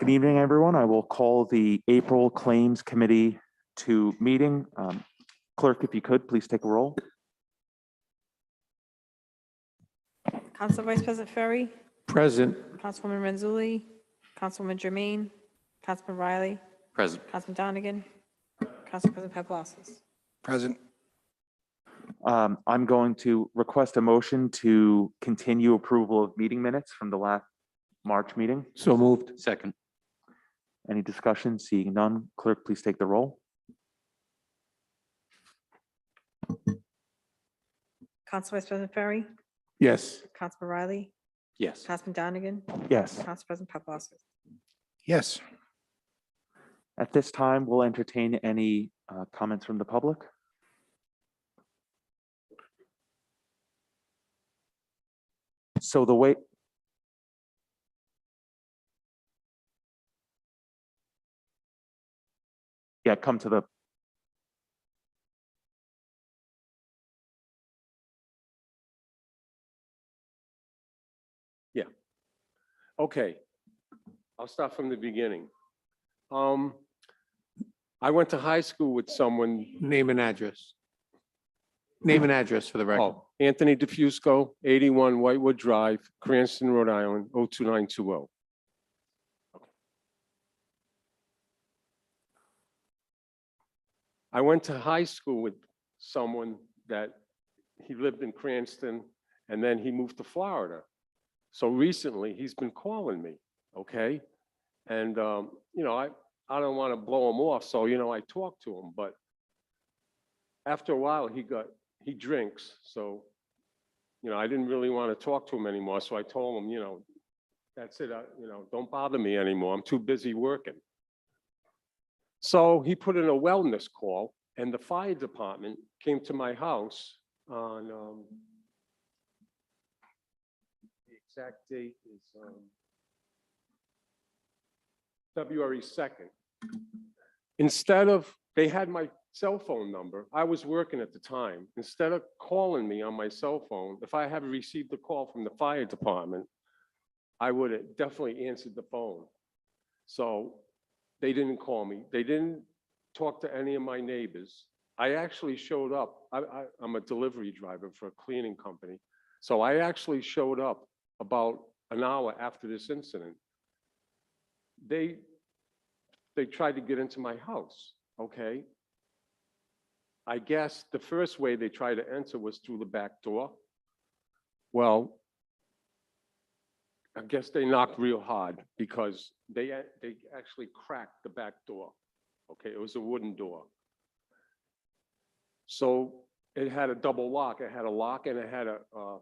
Good evening, everyone. I will call the April Claims Committee to meeting. Clerk, if you could, please take a roll. Council Vice President Ferry, Present. Councilwoman Renzulli, Councilwoman Jermaine, Councilman Riley, Present. Councilman Donegan, Council President Paplaskas. Present. I'm going to request a motion to continue approval of meeting minutes from the last March meeting. So moved. Second. Any discussion? Seeing none, clerk, please take the roll. Council Vice President Ferry, Yes. Councilman Riley, Yes. Councilman Donegan, Yes. Council President Paplaskas. Yes. At this time, we'll entertain any comments from the public. So the way. Yeah, come to the. Okay, I'll start from the beginning. I went to high school with someone, Name and address. Name and address for the record. Anthony DeFusco, 81 Whitewood Drive, Cranston, Rhode Island, 02920. I went to high school with someone that he lived in Cranston and then he moved to Florida. So recently he's been calling me, okay? And, I don't want to blow him off. So, I talked to him, but after a while he drinks. So, I didn't really want to talk to him anymore. So I told him, that's it. Don't bother me anymore. I'm too busy working. So he put in a wellness call and the fire department came to my house on, the exact date is February 2nd. Instead of, they had my cell phone number. I was working at the time. Instead of calling me on my cell phone, if I had received a call from the fire department, I would have definitely answered the phone. So they didn't call me. They didn't talk to any of my neighbors. I actually showed up. I'm a delivery driver for a cleaning company. So I actually showed up about an hour after this incident. They tried to get into my house, okay? I guess the first way they tried to enter was through the back door. Well, I guess they knocked real hard because they actually cracked the back door. Okay, it was a wooden door. So it had a double lock. It had a lock and it had a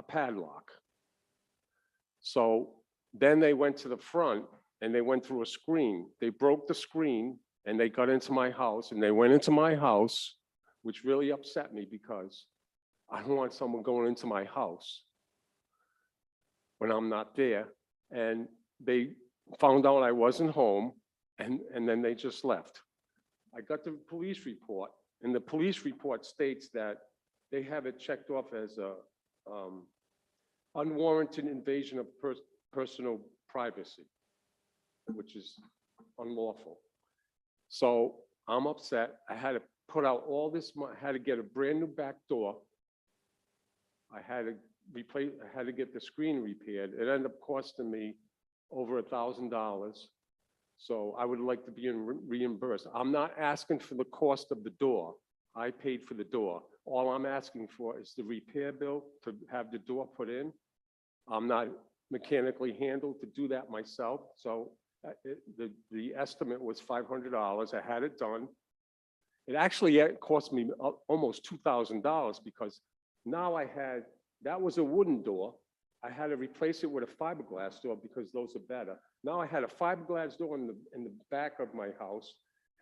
padlock. So then they went to the front and they went through a screen. They broke the screen and they got into my house and they went into my house, which really upset me because I don't want someone going into my house when I'm not there. And they found out I wasn't home and then they just left. I got the police report and the police report states that they have it checked off as a unwarranted invasion of personal privacy, which is unlawful. So I'm upset. I had to put out all this money. I had to get a brand new back door. I had to get the screen repaired. It ended up costing me over $1,000. So I would like to be reimbursed. I'm not asking for the cost of the door. I paid for the door. All I'm asking for is the repair bill to have the door put in. I'm not mechanically handled to do that myself. So the estimate was $500. I had it done. It actually cost me almost $2,000 because now that was a wooden door. I had to replace it with a fiberglass door because those are better. Now I had a fiberglass door in the back of my house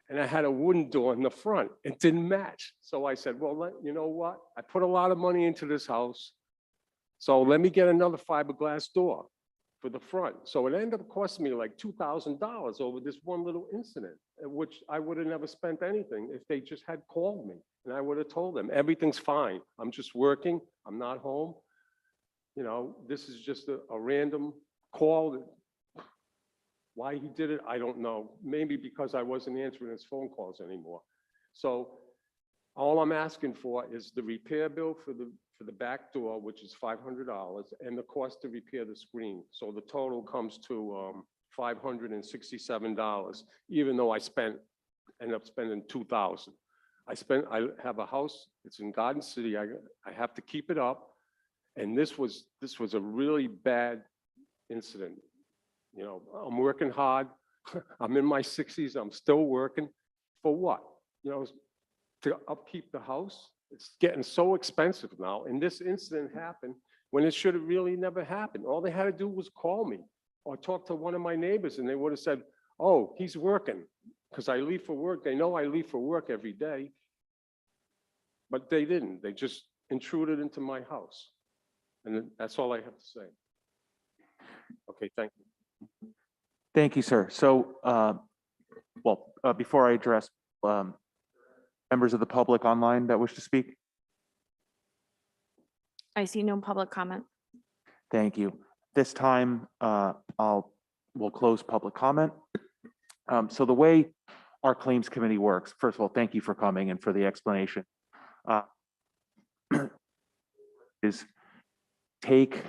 and I had a wooden door in the front. It didn't match. So I said, well, you know what? I put a lot of money into this house. So let me get another fiberglass door for the front. So it ended up costing me like $2,000 over this one little incident, which I would have never spent anything if they just had called me. And I would have told them, everything's fine. I'm just working. I'm not home. This is just a random call. Why he did it, I don't know. Maybe because I wasn't answering his phone calls anymore. So all I'm asking for is the repair bill for the back door, which is $500, and the cost to repair the screen. So the total comes to $567, even though ended up spending $2,000. I have a house, it's in Garden City, I have to keep it up. And this was a really bad incident. You know, I'm working hard, I'm in my 60s, I'm still working, for what? You know, to upkeep the house? It's getting so expensive now, and this incident happened when it should have really never happened. All they had to do was call me or talk to one of my neighbors, and they would have said, oh, he's working, because I leave for work. They know I leave for work every day. But they didn't. They just intruded into my house. And that's all I have to say. Okay, thank you. Thank you, sir. So, before I address members of the public online that wish to speak, I see no public comment. thank you. This time, we'll close public comment. So the way our claims committee works, first of all, thank you for coming and for the explanation. Is take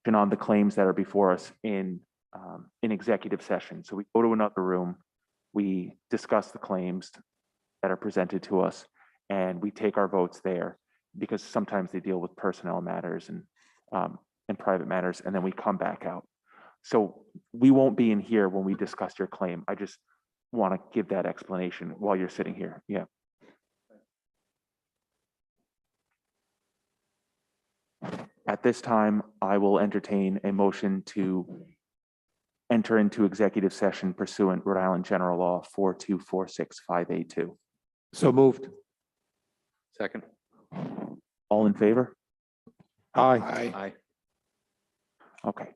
on the claims that are before us in executive session. So we go to another room, we discuss the claims that are presented to us, and we take our votes there, because sometimes they deal with personnel matters and private matters, and then we come back out. So we won't be in here when we discuss your claim. I just want to give that explanation while you're sitting here. Yeah. At this time, I will entertain a motion to enter into executive session pursuant Rhode Island General Law 4246582. So moved. Second. All in favor? Aye. Aye. Okay.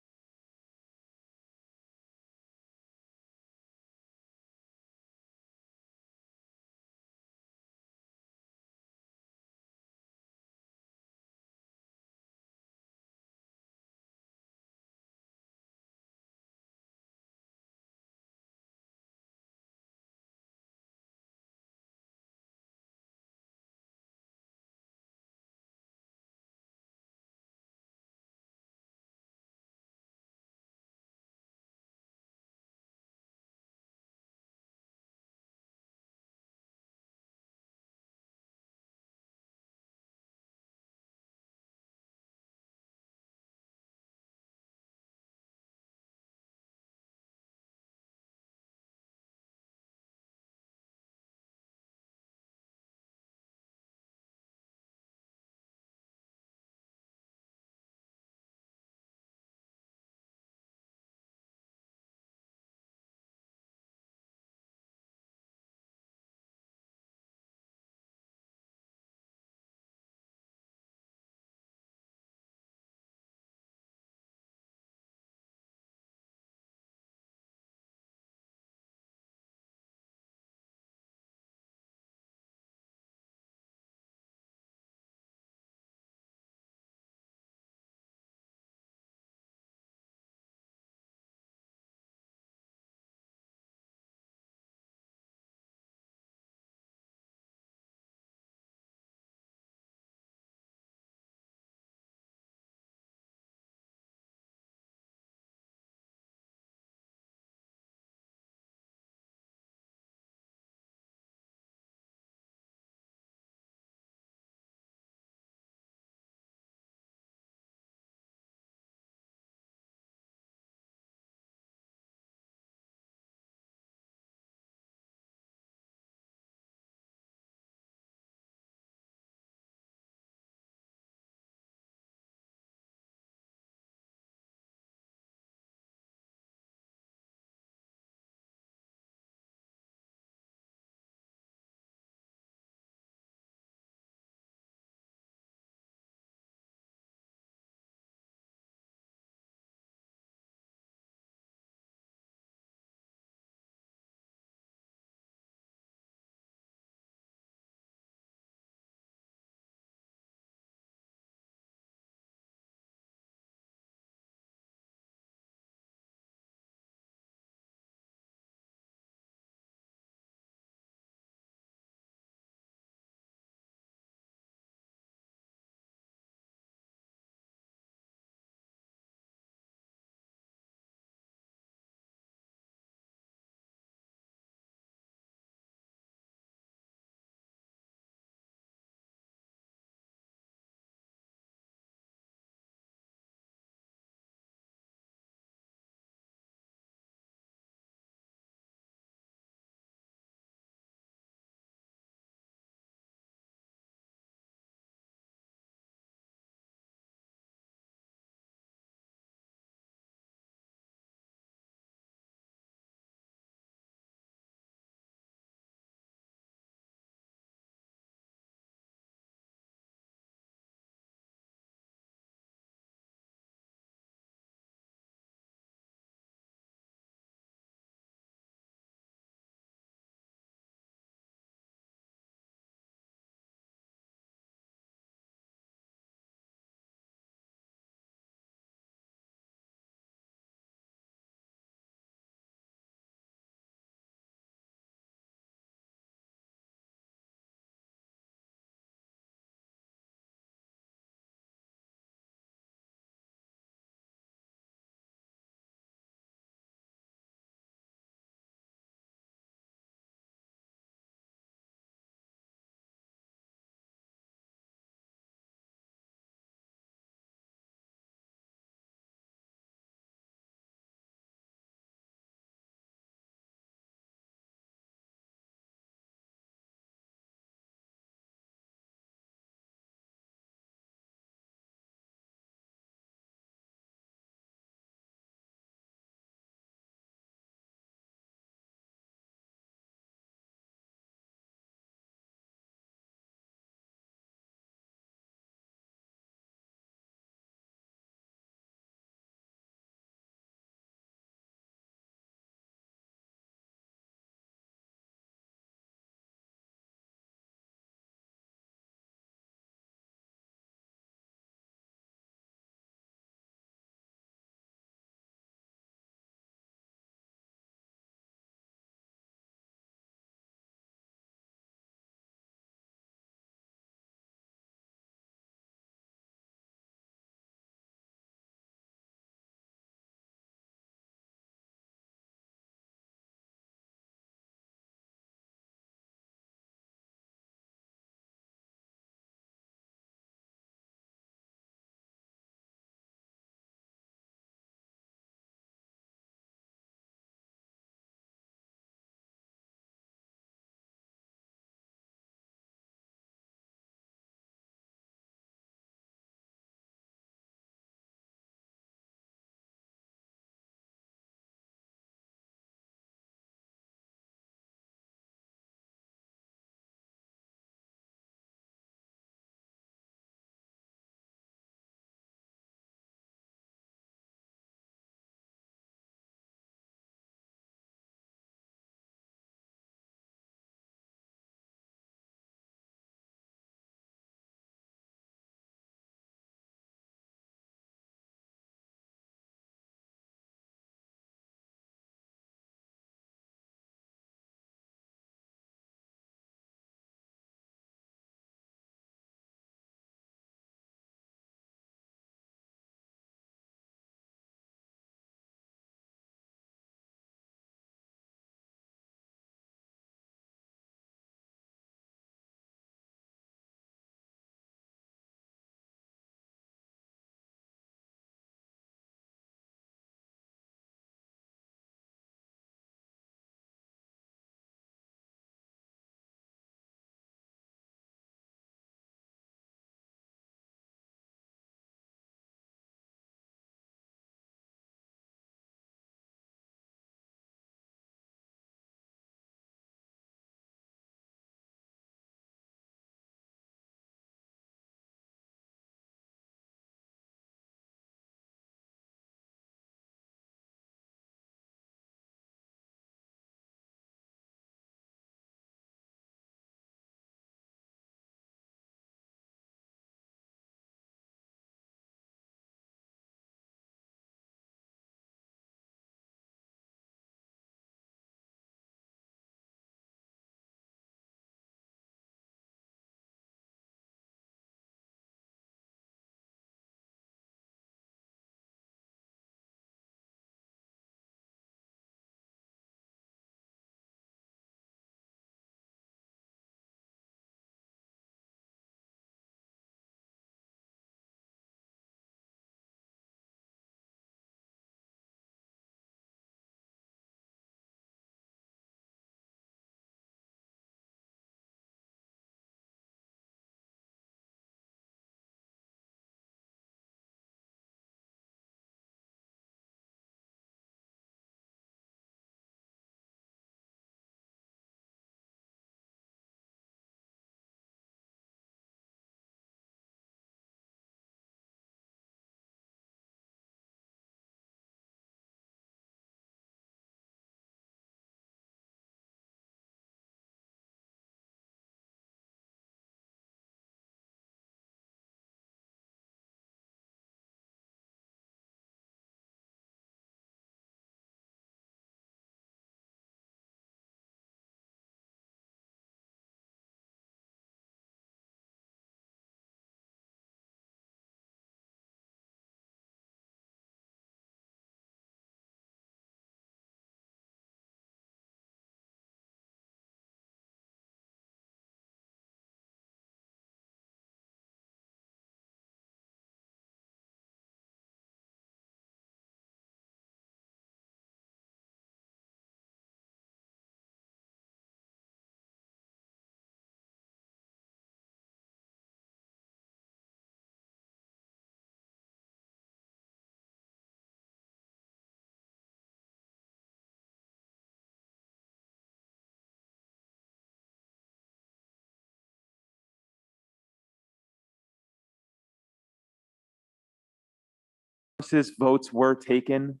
votes were taken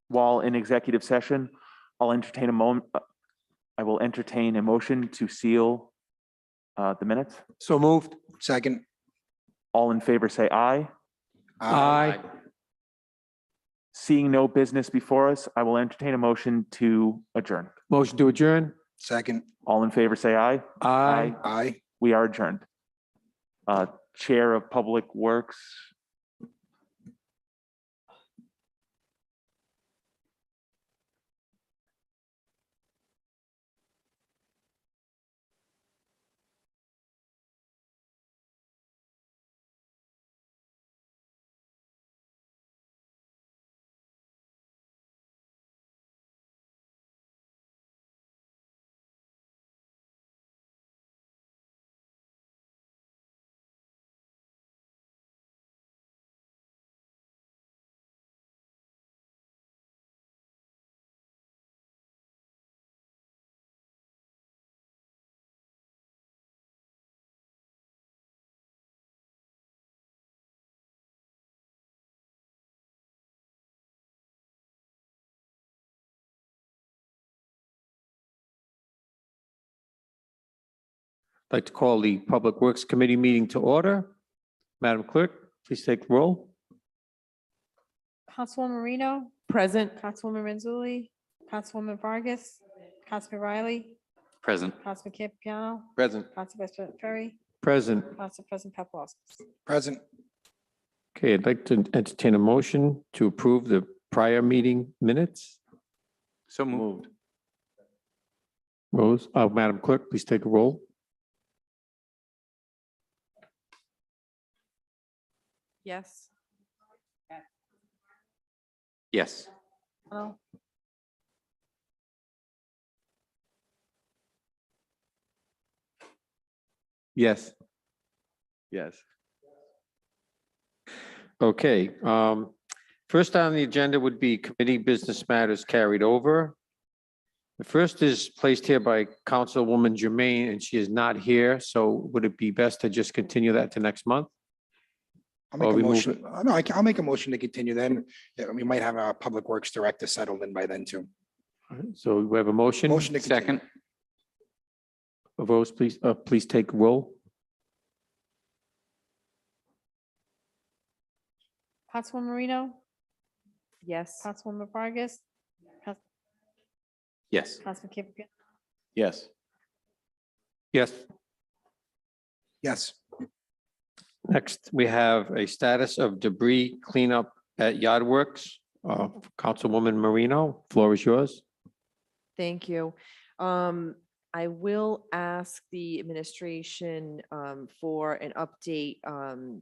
while in executive session. I will entertain a motion to seal the minutes. So moved. Second. All in favor, say aye. Aye. Seeing no business before us, I will entertain a motion to adjourn. Motion to adjourn. Second. All in favor, say aye. Aye. Aye. We are adjourned. Chair of Public Works. I'd like to call the Public Works Committee meeting to order. Madam Clerk, please take the roll. Councilwoman Marino, Present. Councilwoman Renzulli, Councilwoman Vargas, Councilman Riley, Present. Councilman Campiano, Present. Council Vice President Ferry, Present. Council President Paplaskas. Present. Okay, I'd like to entertain a motion to approve the prior meeting minutes. So moved. Rose, Madam Clerk, please take a roll. Yes. Yes. Oh, Yes. Yes. Okay, first on the agenda would be committee business matters carried over. The first is placed here by Councilwoman Jermaine, and she is not here, so would it be best to just continue that to next month? I'll make Or a we move motion. No, I'll make a motion to continue then. Yeah, we might have our Public Works Director settled in by then too. All right, so we have a motion. Motion to continue. Second. Rose, please take roll. Councilwoman Marino, Yes. Councilwoman Vargas, Yes. Councilman Campiano, Yes. Yes. Yes. Next, we have a status of debris cleanup at Yard Works. Councilwoman Marino, floor is yours. Thank you. I will ask the administration for an update.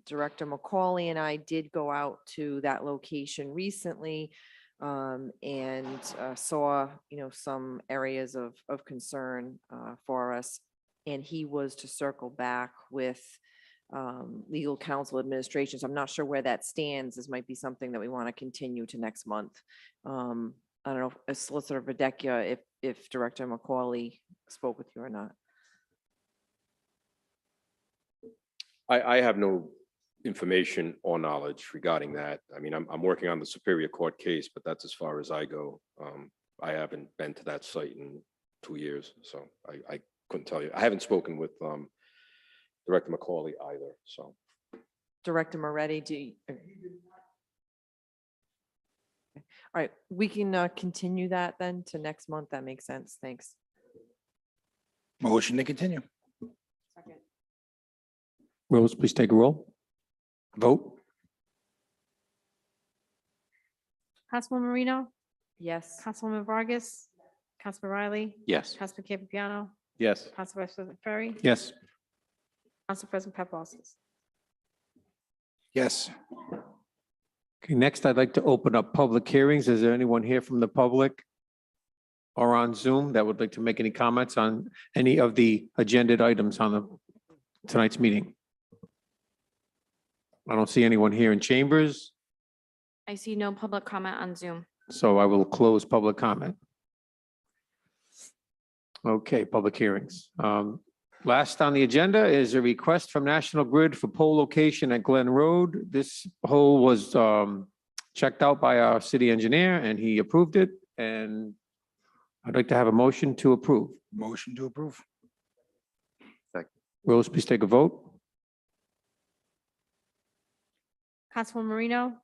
Director McCauley and I did go out to that location recently and saw, some areas of concern for us. And he was to circle back with legal counsel administration. So I'm not sure where that stands. This might be something that we want to continue to next month. I don't know, Solicitor Verdecchia, if Director McCauley spoke with you or not. I have no information or knowledge regarding that. I mean, I'm working on the Superior Court case, but that's as far as I go. I haven't been to that site in 2 years, so I couldn't tell you. I haven't spoken with Director McCauley either, so. Director Moretti, all right, we can continue that then to next month. That makes sense. Thanks. Motion to continue. Rose, please take a roll. Vote. Councilwoman Marino, Yes. Councilwoman Vargas, Councilman Riley, Yes. Councilman Campiano, Yes. Council Vice President Ferry, Yes. Council President Paplaskas. Yes. Okay, next I'd like to open up public hearings. Is there anyone here from the public or on Zoom that would like to make any comments on any of the agended items on tonight's meeting? I don't see anyone here in chambers, I see no public comment on Zoom. so I will close public comment. Okay, public hearings. Last on the agenda is a request from National Grid for pole location at Glen Road. This pole was checked out by our city engineer and he approved it. And I'd like to have a motion to approve. Motion to approve. Rose, please take a vote. Councilwoman Marino,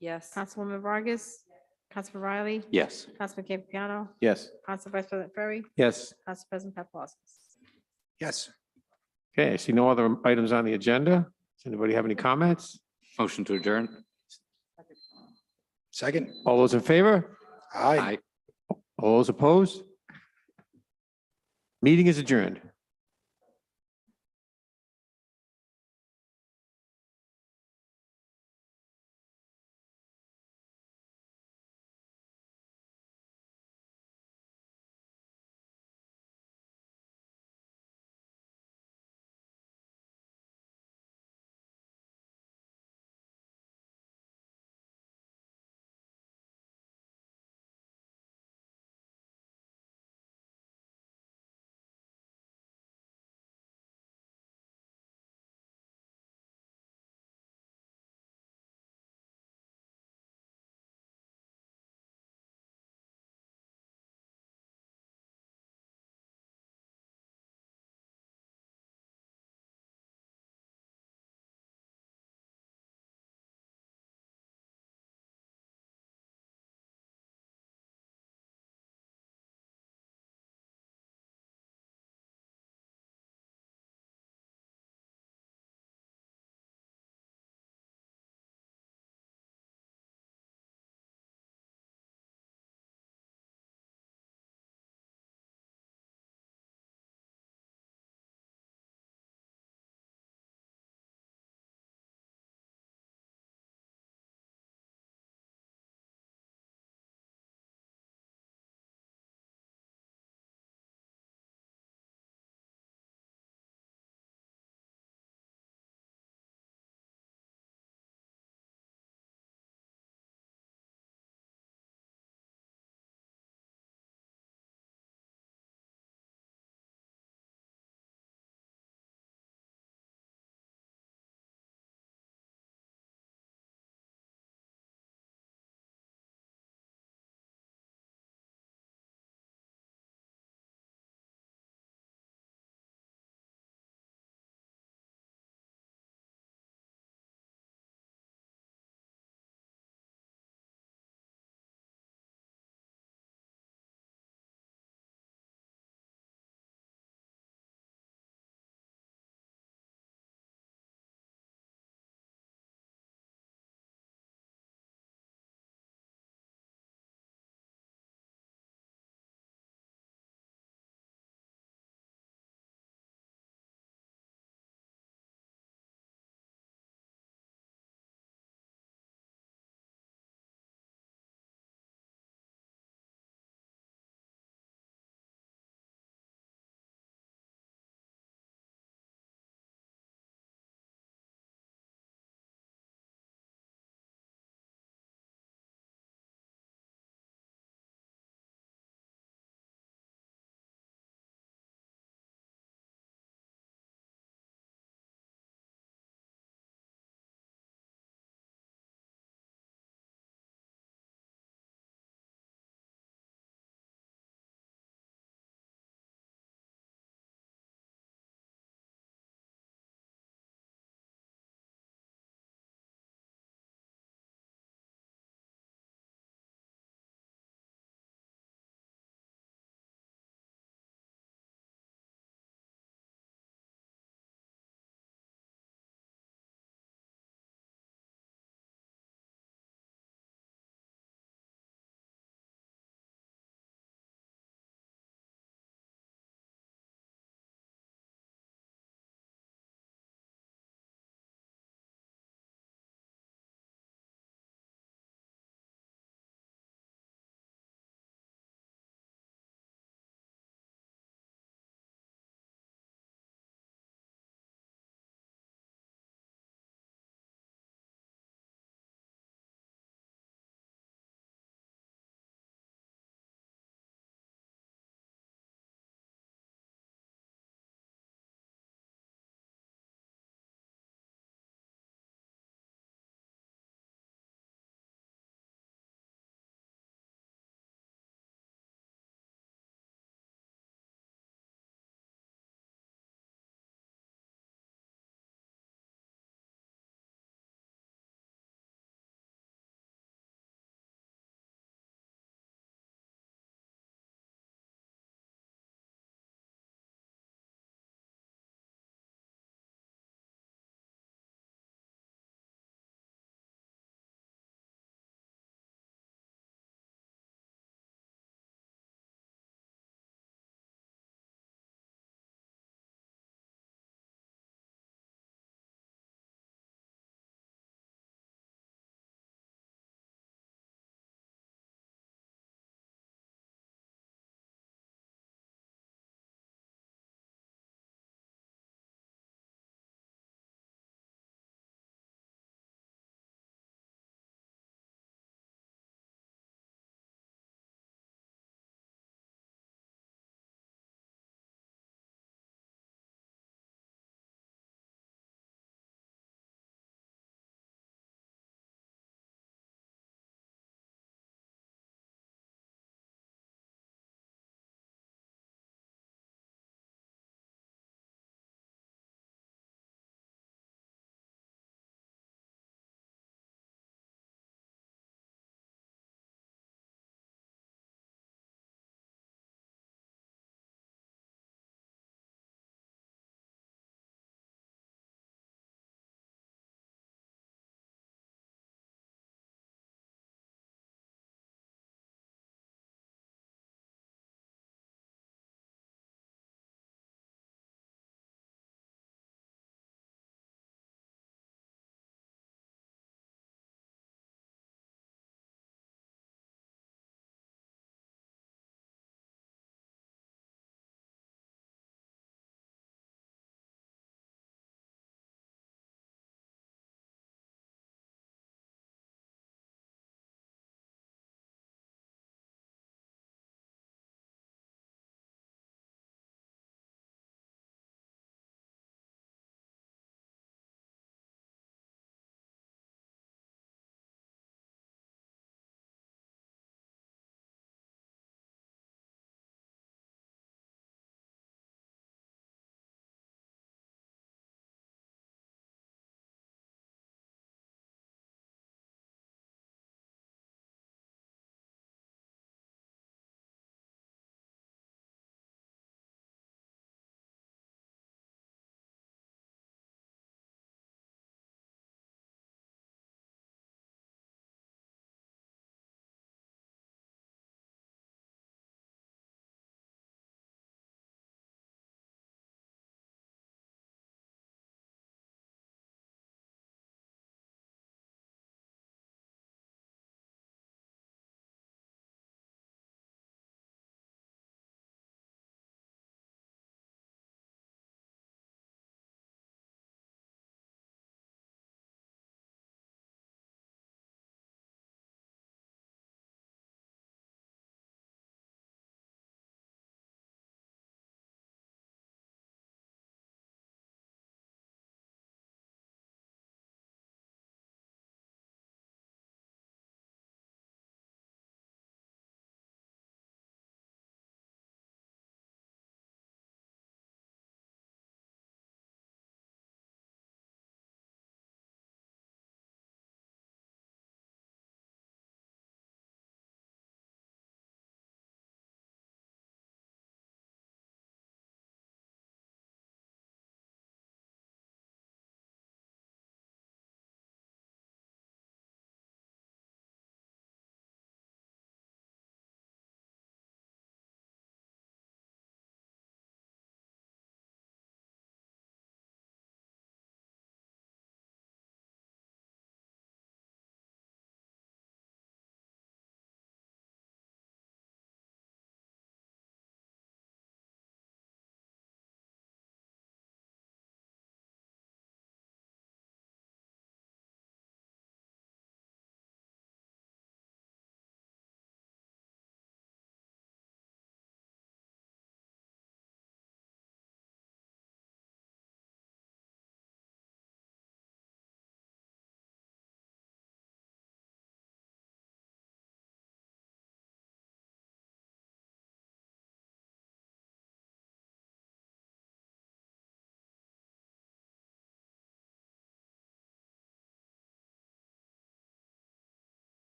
Yes. Councilwoman Vargas, Councilman Riley, Yes. Councilman Campiano, Yes. Council Vice President Ferry, Yes. Council President Paplaskas. Yes. Okay, I see no other items on the agenda. Does anybody have any comments? Motion to adjourn? Second. All those in favor? Aye. All those opposed? Meeting is adjourned.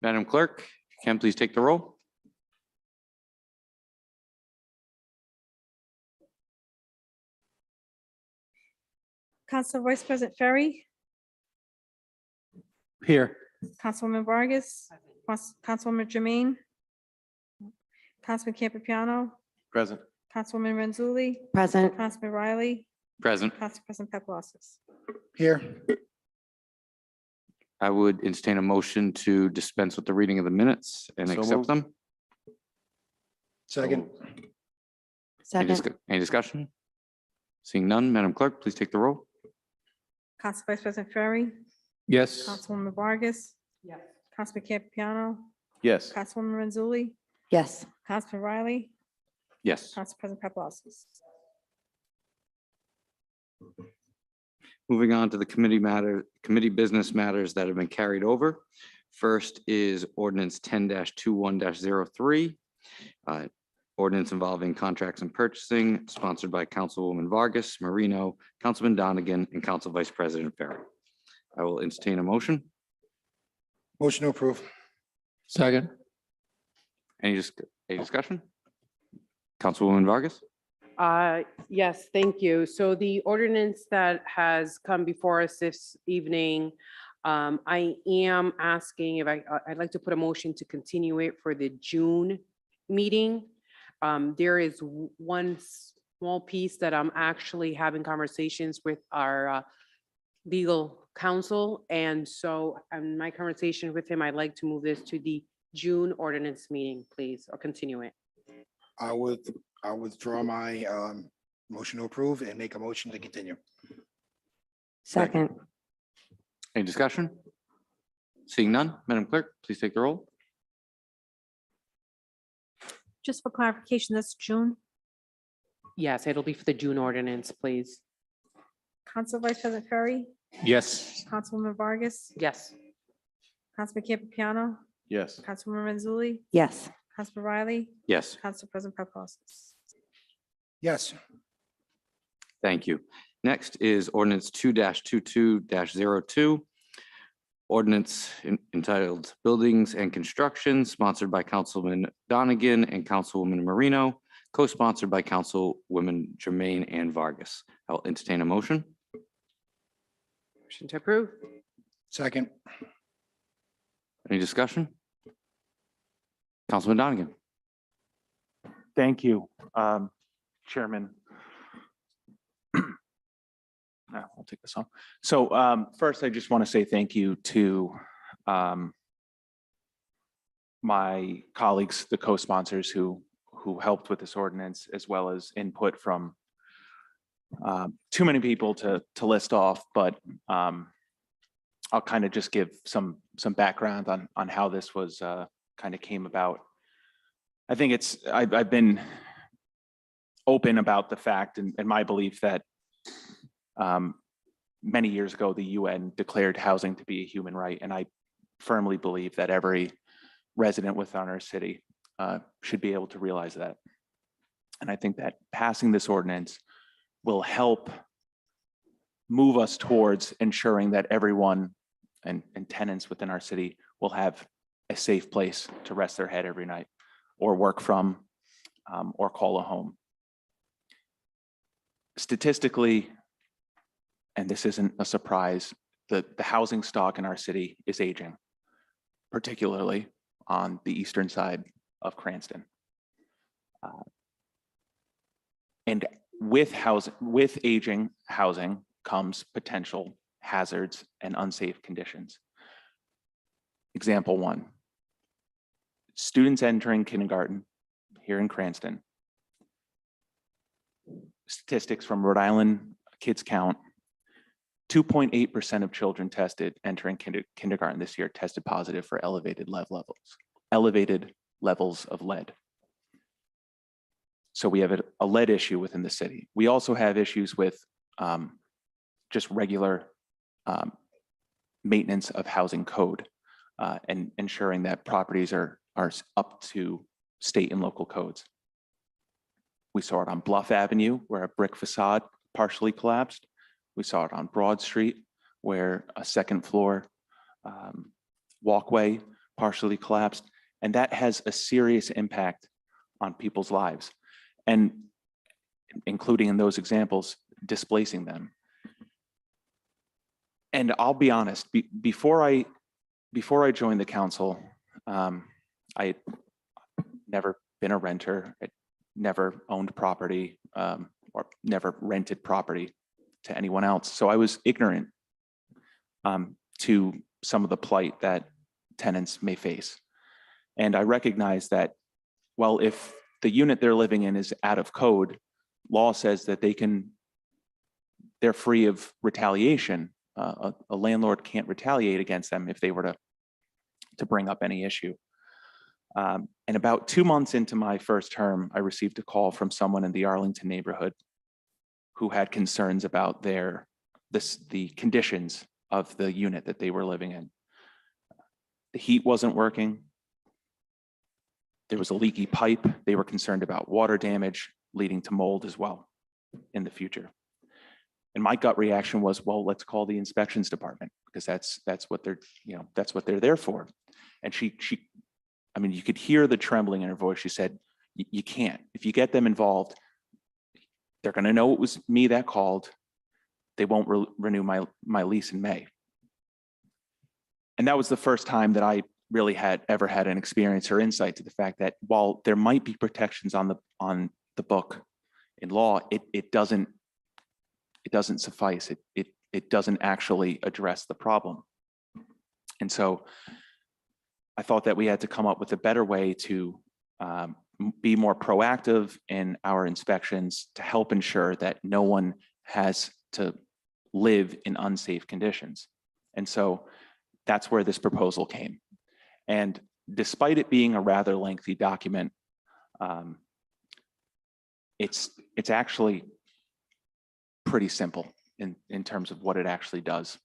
Madam Clerk, can please take the roll? Council Vice President Ferry, Here. Councilwoman Vargas, Councilwoman Jermaine, Councilman Campiano, Present. Councilwoman Renzulli, Present. Councilman Riley, Present. Council President Paplaskas. Here, I would entertain a motion to dispense with the reading of the minutes and So accept moved. them. second, Any discussion? Seeing none, Madam Clerk, please take the roll. Council Vice President Ferry, Yes. Councilwoman Vargas. Yes. Councilman Campiano, Yes. Councilwoman Renzulli, Yes. Councilman Riley, Yes. Council President Paplaskas. Moving on to the committee business matters that have been carried over. First is ordinance 10-21-03. Ordinance involving contracts and purchasing, sponsored by Councilwoman Vargas, Marino, Councilman Donegan, and Council Vice President Ferry. I will entertain a motion. motion to approve. Second. Any discussion? Councilwoman Vargas? Yes, thank you. So the ordinance that has come before us this evening, I am asking if I'd like to put a motion to continue it for the June meeting. There is one small piece that I'm actually having conversations with our legal counsel. And so in my conversation with him, I'd like to move this to the June ordinance meeting, please, or continue it. I'll withdraw my motion to approve and make a motion to continue. Second. Any discussion? Seeing none, Madam Clerk, please take the roll. Just for clarification, that's June. Yes, it'll be for the June ordinance, please. Council Vice President Ferry, Yes. Councilwoman Vargas, Yes. Councilman Campiano, Yes. Councilwoman Renzulli, Yes. Councilman Riley, Yes, Council President Paplaskas. Yes, thank you. Next is ordinance 2-22-02. Ordinance entitled Buildings and Construction, sponsored by Councilman Donegan and Councilwoman Marino, co-sponsored by Councilwomen Jermaine and Vargas. I'll entertain a motion. Motion to approve. second, Any discussion? Councilman Donegan? Thank you, Chairman. I'll take this on. So first, I just want to say thank you to my colleagues, the co-sponsors who helped with this ordinance, as well as input from too many people to list off, but I'll kind of just give some background on how this was kind of came about. I think I've been open about the fact and my belief that many years ago, the UN declared housing to be a human right, and I firmly believe that every resident within our city should be able to realize that. And I think that passing this ordinance will help move us towards ensuring that everyone and tenants within our city will have a safe place to rest their head every night, or work from, or call a home. Statistically, and this isn't a surprise, the housing stock in our city is aging, particularly on the eastern side of Cranston. And with aging housing comes potential hazards and unsafe conditions. Example one, students entering kindergarten here in Cranston. Statistics from Rhode Island Kids Count, 2.8% of children tested entering kindergarten this year tested positive for elevated levels of lead. So we have a lead issue within the city. We also have issues with just regular maintenance of housing code and ensuring that properties are up to state and local codes. We saw it on Bluff Avenue, where a brick facade partially collapsed. We saw it on Broad Street, where a second floor walkway partially collapsed, and that has a serious impact on people's lives, and including in those examples, displacing them. And I'll be honest, before I joined the council, I had never been a renter, I'd never owned property, or never rented property to anyone else. So I was ignorant to some of the plight that tenants may face. And I recognize that, well, if the unit they're living in is out of code, law says that they're free of retaliation. A landlord can't retaliate against them if they were to bring up any issue. And about 2 months into my first term, I received a call from someone in the Arlington neighborhood who had concerns about the conditions of the unit that they were living in. The heat wasn't working. There was a leaky pipe. They were concerned about water damage leading to mold as well in the future. And my gut reaction was, well, let's call the inspections department, because that's what they're there for. And I mean, you could hear the trembling in her voice. She said, you can't. If you get them involved, they're going to know it was me that called. They won't renew my lease in May. And that was the first time that I really had ever had an experience or insight to the fact that while there might be protections on the book in law, it doesn't suffice. It doesn't actually address the problem. And so I thought that we had to come up with a better way to be more proactive in our inspections to help ensure that no one has to live in unsafe conditions. And so that's where this proposal came. And despite it being a rather lengthy document, it's actually pretty simple in terms of what it actually does.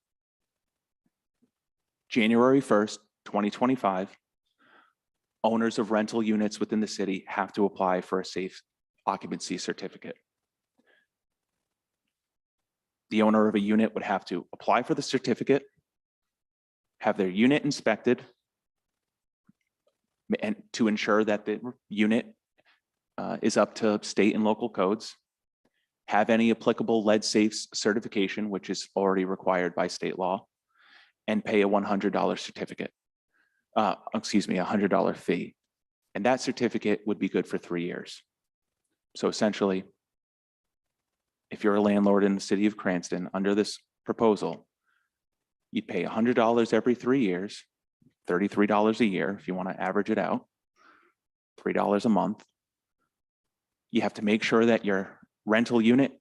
January 1st, 2025, owners of rental units within the city have to apply for a safe occupancy certificate. The owner of a unit would have to apply for the certificate, have their unit inspected, and to ensure that the unit is up to state and local codes, have any applicable lead safe certification, which is already required by state law, and pay a $100 certificate. $100 fee. And that certificate would be good for 3 years. So essentially, if you're a landlord in the city of Cranston under this proposal, you'd pay $100 every 3 years, $33 a year if you want to average it out, $3 a month. You have to make sure that your rental unit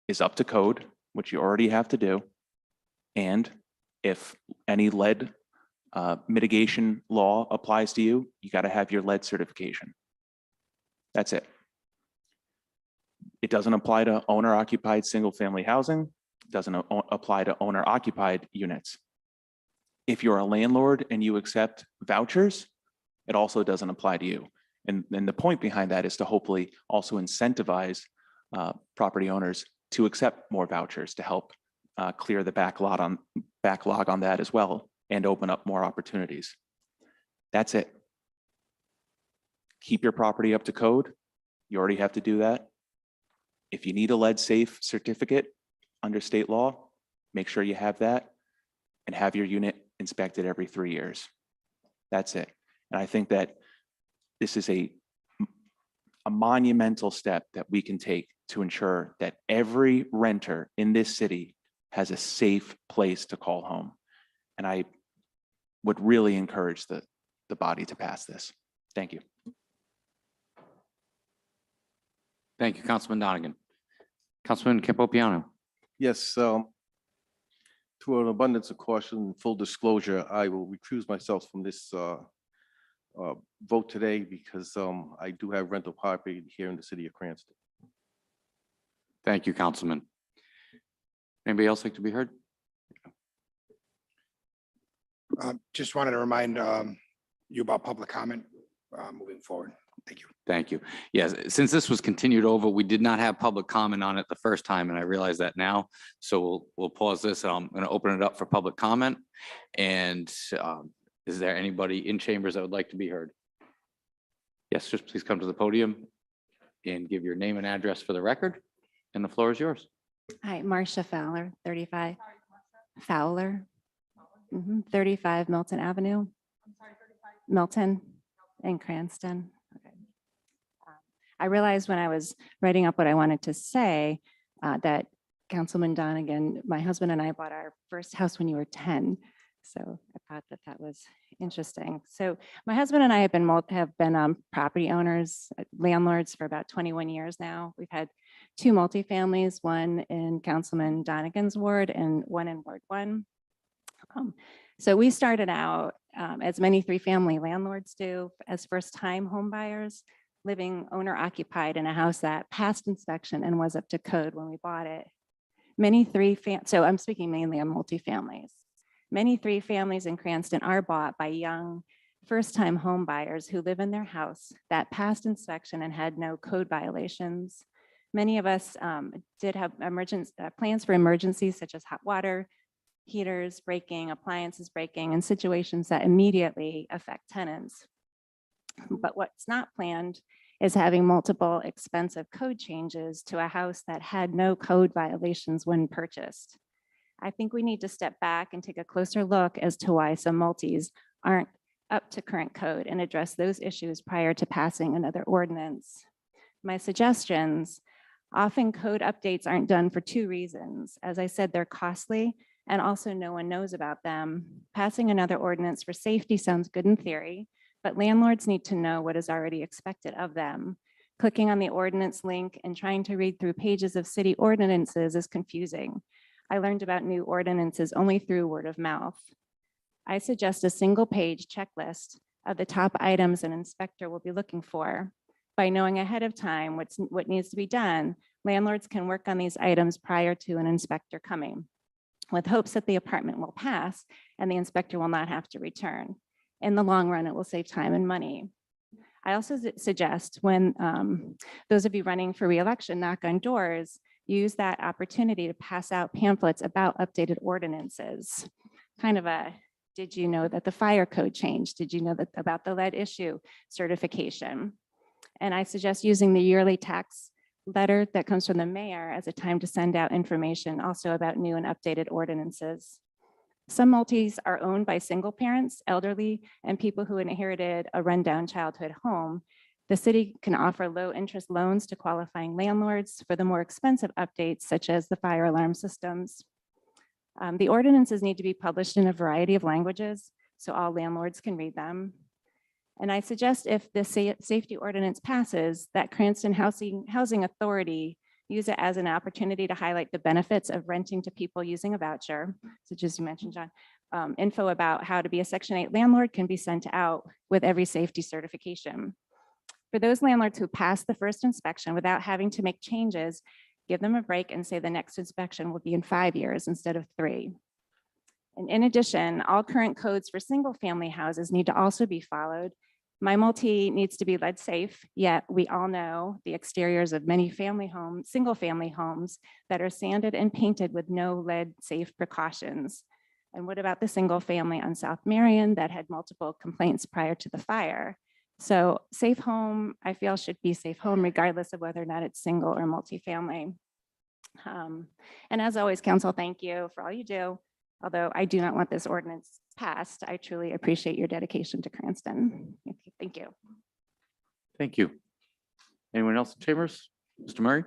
is up to code, which you already have to do. And if any lead mitigation law applies to you, you got to have your lead certification. That's it. It doesn't apply to owner-occupied single-family housing. It doesn't apply to owner-occupied units. If you're a landlord and you accept vouchers, it also doesn't apply to you. And the point behind that is to hopefully also incentivize property owners to accept more vouchers to help clear the backlog on that as well and open up more opportunities. That's it. Keep your property up to code. You already have to do that. If you need a lead safe certificate under state law, make sure you have that and have your unit inspected every 3 years. That's it. And I think that this is a monumental step that we can take to ensure that every renter in this city has a safe place to call home. And I would really encourage the body to pass this. Thank you. Thank you, Councilman Donegan. Councilman Campopiano. Yes, to an abundance of caution and full disclosure, I will recuse myself from this vote today because I do have rental property here in the city of Cranston. Thank you, Councilman. Anybody else like to be heard? Just wanted to remind you about public comment moving forward. Thank you. Thank you. Yes, since this was continued over, we did not have public comment on it the first time, and I realize that now. So we'll pause this, and I'm going to open it up for public comment. And Is there anybody in chambers that would like to be heard? Yes, just please come to the podium and give your name and address for the record, and the floor is yours. Hi, Marcia Fowler, 35 Fowler, 35 Milton Avenue. Milton and Cranston. Okay. I realized when I was writing up what I wanted to say that Councilman Donegan, my husband and I bought our first house when you were 10. So I thought that that was interesting. So my husband and I have been property owners, landlords for about 21 years now. We've had 2 multifamilies, one in Councilman Donegan's ward and one in Ward 1. So we started out, as many 3-family landlords do, as first-time home buyers, living owner-occupied in a house that passed inspection and was up to code when we bought it. So I'm speaking mainly on multifamilies. Many 3 families in Cranston are bought by young, first-time home buyers who live in their house that passed inspection and had no code violations. Many of us did have plans for emergencies such as hot water, heaters breaking, appliances breaking, and situations that immediately affect tenants. But what's not planned is having multiple expensive code changes to a house that had no code violations when purchased. I think we need to step back and take a closer look as to why some multis aren't up to current code and address those issues prior to passing another ordinance. My suggestions: often code updates aren't done for 2 reasons. As I said, they're costly, and also no one knows about them. Passing another ordinance for safety sounds good in theory, but landlords need to know what is already expected of them. Clicking on the ordinance link and trying to read through pages of city ordinances is confusing. I learned about new ordinances only through word of mouth. I suggest a single-page checklist of the top items an inspector will be looking for. By knowing ahead of time what needs to be done, landlords can work on these items prior to an inspector coming, with hopes that the apartment will pass and the inspector will not have to return. In the long run, it will save time and money. I also suggest when those of you running for re-election knock on doors, use that opportunity to pass out pamphlets about updated ordinances. Kind of a, did you know that the fire code changed? Did you know that about the lead issue certification? And I suggest using the yearly tax letter that comes from the mayor as a time to send out information also about new and updated ordinances. Some multis are owned by single parents, elderly, and people who inherited a rundown childhood home. The city can offer low interest loans to qualifying landlords for the more expensive updates, such as the fire alarm systems. The ordinances need to be published in a variety of languages so all landlords can read them. And I suggest if the safety ordinance passes, that Cranston Housing Authority use it as an opportunity to highlight the benefits of renting to people using a voucher, such as you mentioned, John. Info about how to be a Section 8 landlord can be sent out with every safety certification. For those landlords who pass the first inspection without having to make changes, give them a break and say the next inspection will be in 5 years instead of 3. And in addition, all current codes for single-family houses need to also be followed. My multi needs to be lead safe, yet we all know the exteriors of many single-family homes that are sanded and painted with no lead safe precautions. And what about the single family on South Marion that had multiple complaints prior to the fire? So safe home, I feel, should be safe home regardless of whether or not it's single or multifamily. And as always, council, thank you for all you do. Although I do not want this ordinance passed, I truly appreciate your dedication to Cranston. Thank you. Thank you. Anyone else in chambers? Mr. Murray?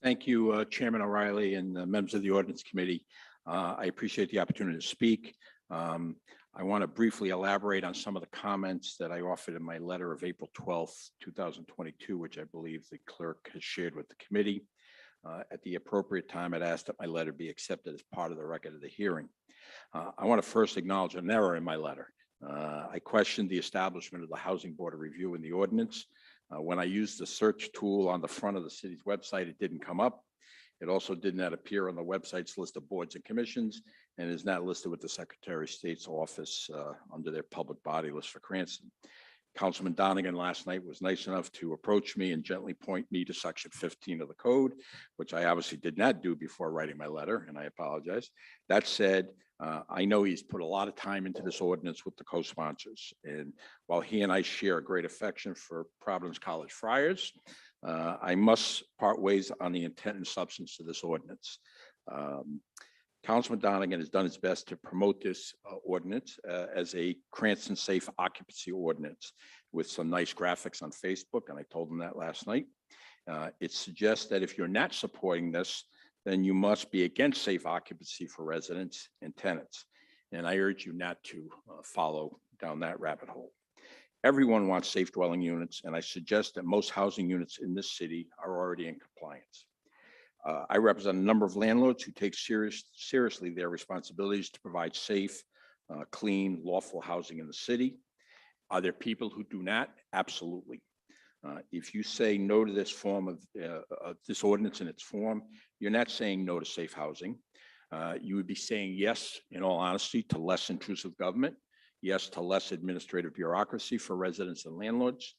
Thank you, Chairman O'Reilly and the members of the Ordinance Committee. I appreciate the opportunity to speak. I want to briefly elaborate on some of the comments that I offered in my letter of April 12th, 2022, which I believe the clerk has shared with the committee. At the appropriate time, I'd asked that my letter be accepted as part of the record of the hearing. I want to first acknowledge an error in my letter. I questioned the establishment of the Housing Board of Review in the ordinance. When I used the search tool on the front of the city's website, it didn't come up. It also did not appear on the website's list of boards and commissions and is not listed with the Secretary of State's office under their public body list for Cranston. Councilman Donegan last night was nice enough to approach me and gently point me to section 15 of the code, which I obviously did not do before writing my letter, and I apologize. That said, I know he's put a lot of time into this ordinance with the co-sponsors. And while he and I share a great affection for Providence College Friars, I must part ways on the intent and substance of this ordinance. Councilman Donegan has done his best to promote this ordinance as a Cranston safe occupancy ordinance with some nice graphics on Facebook, and I told him that last night. It suggests that if you're not supporting this, then you must be against safe occupancy for residents and tenants. And I urge you not to follow down that rabbit hole. Everyone wants safe dwelling units, and I suggest that most housing units in this city are already in compliance. I represent a number of landlords who take seriously their responsibilities to provide safe, clean, lawful housing in the city. Are there people who do not? Absolutely. If you say no to this form of this ordinance in its form, you're not saying no to safe housing. You would be saying yes, in all honesty, to less intrusive government, yes to less administrative bureaucracy for residents and landlords,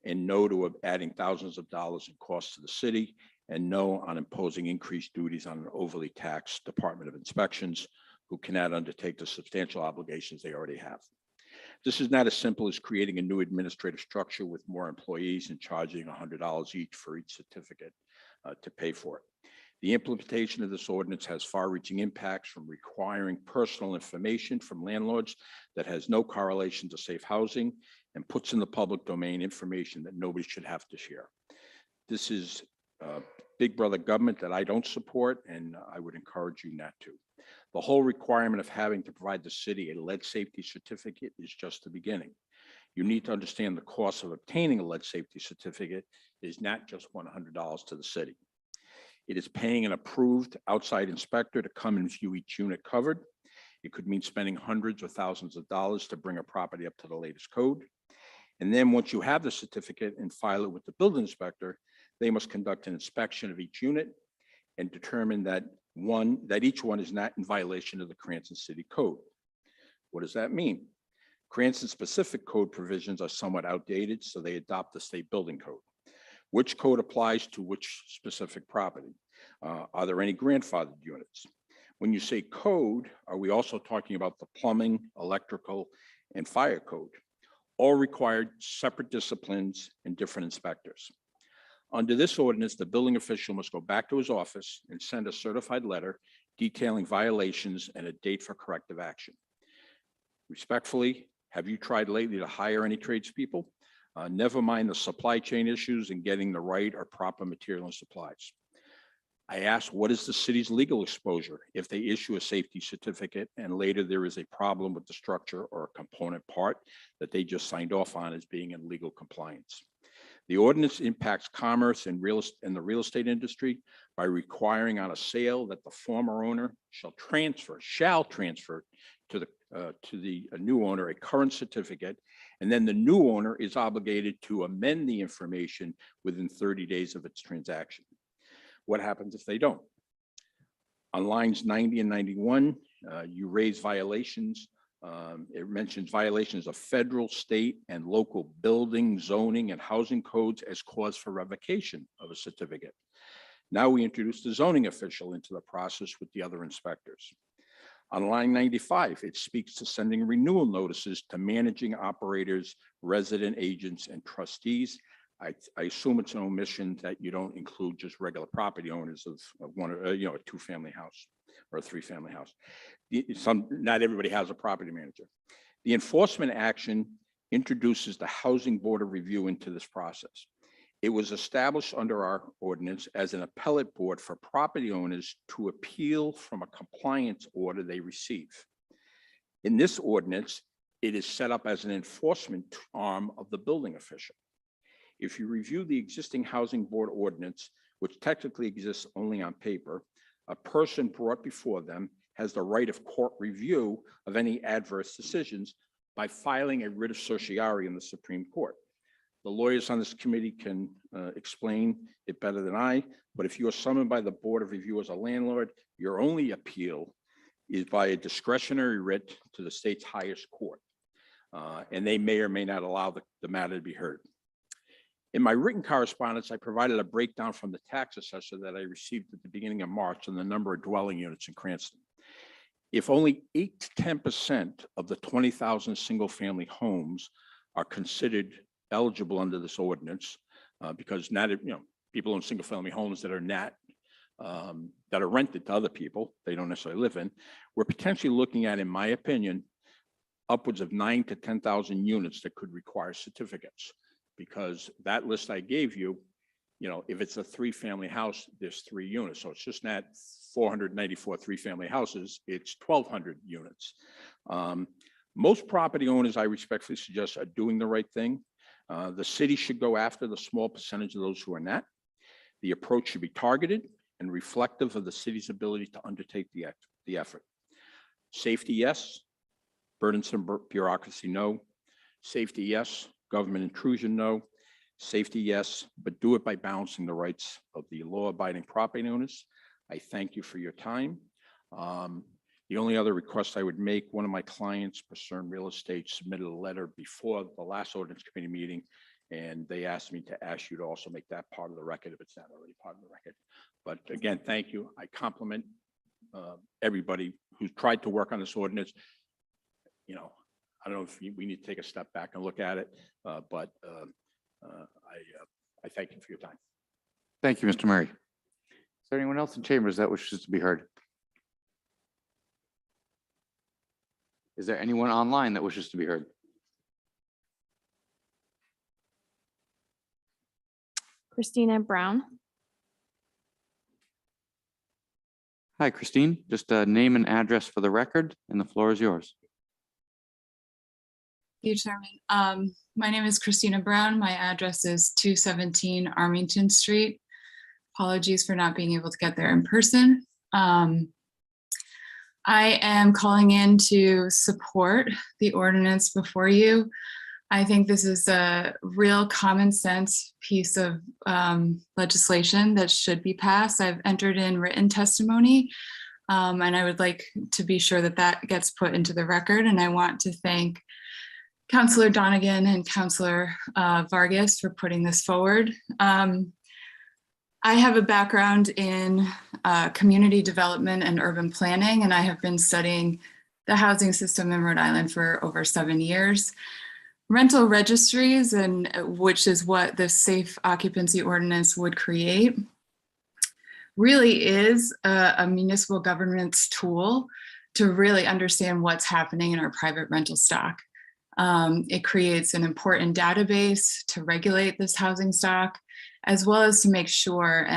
and no to adding thousands of dollars in costs to the city, and no on imposing increased duties on an overly taxed Department of Inspections who cannot undertake the substantial obligations they already have. This is not as simple as creating a new administrative structure with more employees and charging $100 each for each certificate to pay for it. The implementation of this ordinance has far-reaching impacts, from requiring personal information from landlords that has no correlation to safe housing and puts in the public domain information that nobody should have to share. This is big brother government that I don't support, and I would encourage you not to. The whole requirement of having to provide the city a lead safety certificate is just the beginning. You need to understand the cost of obtaining a lead safety certificate is not just $100 to the city. It is paying an approved outside inspector to come and view each unit covered. It could mean spending hundreds or thousands of dollars to bring a property up to the latest code. And then once you have the certificate and file it with the building inspector, they must conduct an inspection of each unit and determine that each one is not in violation of the Cranston City Code. What does that mean? Cranston specific code provisions are somewhat outdated, so they adopt the state building code. Which code applies to which specific property? Are there any grandfathered units? When you say code, are we also talking about the plumbing, electrical, and fire code? All required separate disciplines and different inspectors. Under this ordinance, the building official must go back to his office and send a certified letter detailing violations and a date for corrective action. Respectfully, have you tried lately to hire any tradespeople? Never mind the supply chain issues and getting the right or proper material and supplies. I asked, what is the city's legal exposure if they issue a safety certificate and later there is a problem with the structure or a component part that they just signed off on as being in legal compliance? The ordinance impacts commerce and the real estate industry by requiring on a sale that the former owner shall transfer to the new owner a current certificate, and then the new owner is obligated to amend the information within 30 days of its transaction. What happens if they don't? On lines 90 and 91, you raise violations. It mentions violations of federal, state, and local building, zoning, and housing codes as cause for revocation of a certificate. Now we introduce the zoning official into the process with the other inspectors. On line 95, it speaks to sending renewal notices to managing operators, resident agents, and trustees. I assume it's an omission that you don't include just regular property owners of one or a two-family house or a three-family house. Not everybody has a property manager. The enforcement action introduces the Housing Board of Review into this process. It was established under our ordinance as an appellate board for property owners to appeal from a compliance order they receive. In this ordinance, it is set up as an enforcement arm of the building official. If you review the existing Housing Board ordinance, which technically exists only on paper, a person brought before them has the right of court review of any adverse decisions by filing a writ of certiorari in the Supreme Court. The lawyers on this committee can explain it better than I, but if you are summoned by the Board of Review as a landlord, your only appeal is by a discretionary writ to the state's highest court. And they may or may not allow the matter to be heard. In my written correspondence, I provided a breakdown from the tax assessor that I received at the beginning of March on the number of dwelling units in Cranston. If only 8 to 10% of the 20,000 single-family homes are considered eligible under this ordinance, because not, people in single-family homes that are not, that are rented to other people, they don't necessarily live in, we're potentially looking at, in my opinion, upwards of 9 to 10,000 units that could require certificates. Because that list I gave you, if it's a 3-family house, there's 3 units. So it's just not 494 3-family houses, it's 1,200 units. Most property owners, I respectfully suggest, are doing the right thing. The city should go after the small percentage of those who are not. The approach should be targeted and reflective of the city's ability to undertake the effort. Safety, yes. Burdensome bureaucracy, no. Safety, yes. Government intrusion, no. Safety, yes, but do it by balancing the rights of the law-abiding property owners. I thank you for your time. The only other request I would make, one of my clients, Pursuant Real Estate, submitted a letter before the last ordinance committee meeting, and they asked me to ask you to also make that part of the record if it's not already part of the record. But again, thank you. I compliment everybody who's tried to work on this ordinance. I don't know if we need to take a step back and look at it, but I thank you for your time. Thank you, Mr. Murray. Is there anyone else in chambers that wishes to be heard? Is there anyone online that wishes to be heard? Christina Brown. Hi, Christine. Just a name and address for the record, and the floor is yours. Thank you, Chairman. My name is Christina Brown. My address is 217 Armington Street. Apologies for not being able to get there in person. I am calling in to support the ordinance before you. I think this is a real common sense piece of legislation that should be passed. I've entered in written testimony, and I would like to be sure that that gets put into the record. And I want to thank Councilor Donegan and Councilor Vargas for putting this forward. I have a background in community development and urban planning, and I have been studying the housing system in Rhode Island for over 7 years. Rental registries, and which is what the safe occupancy ordinance would create, really is a municipal governance tool to really understand what's happening in our private rental stock. It creates an important database to regulate this housing stock, as well as to make sure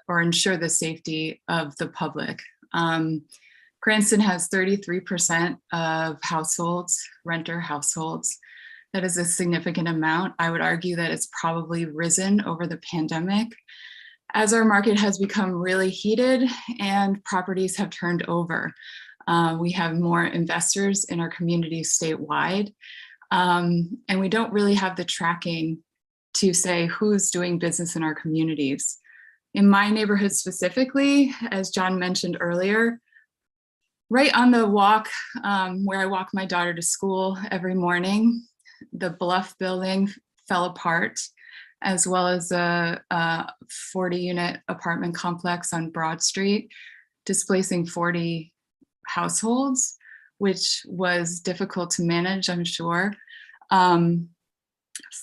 or ensure the safety of the public. Cranston has 33% of households, renter households. That is a significant amount. I would argue that it's probably risen over the pandemic as our market has become really heated and properties have turned over. We have more investors in our community statewide, and we don't really have the tracking to say who's doing business in our communities. In my neighborhood specifically, as John mentioned earlier, right on the walk where I walk my daughter to school every morning, the Bluff building fell apart, as well as a 40-unit apartment complex on Broad Street, displacing 40 households, which was difficult to manage, I'm sure,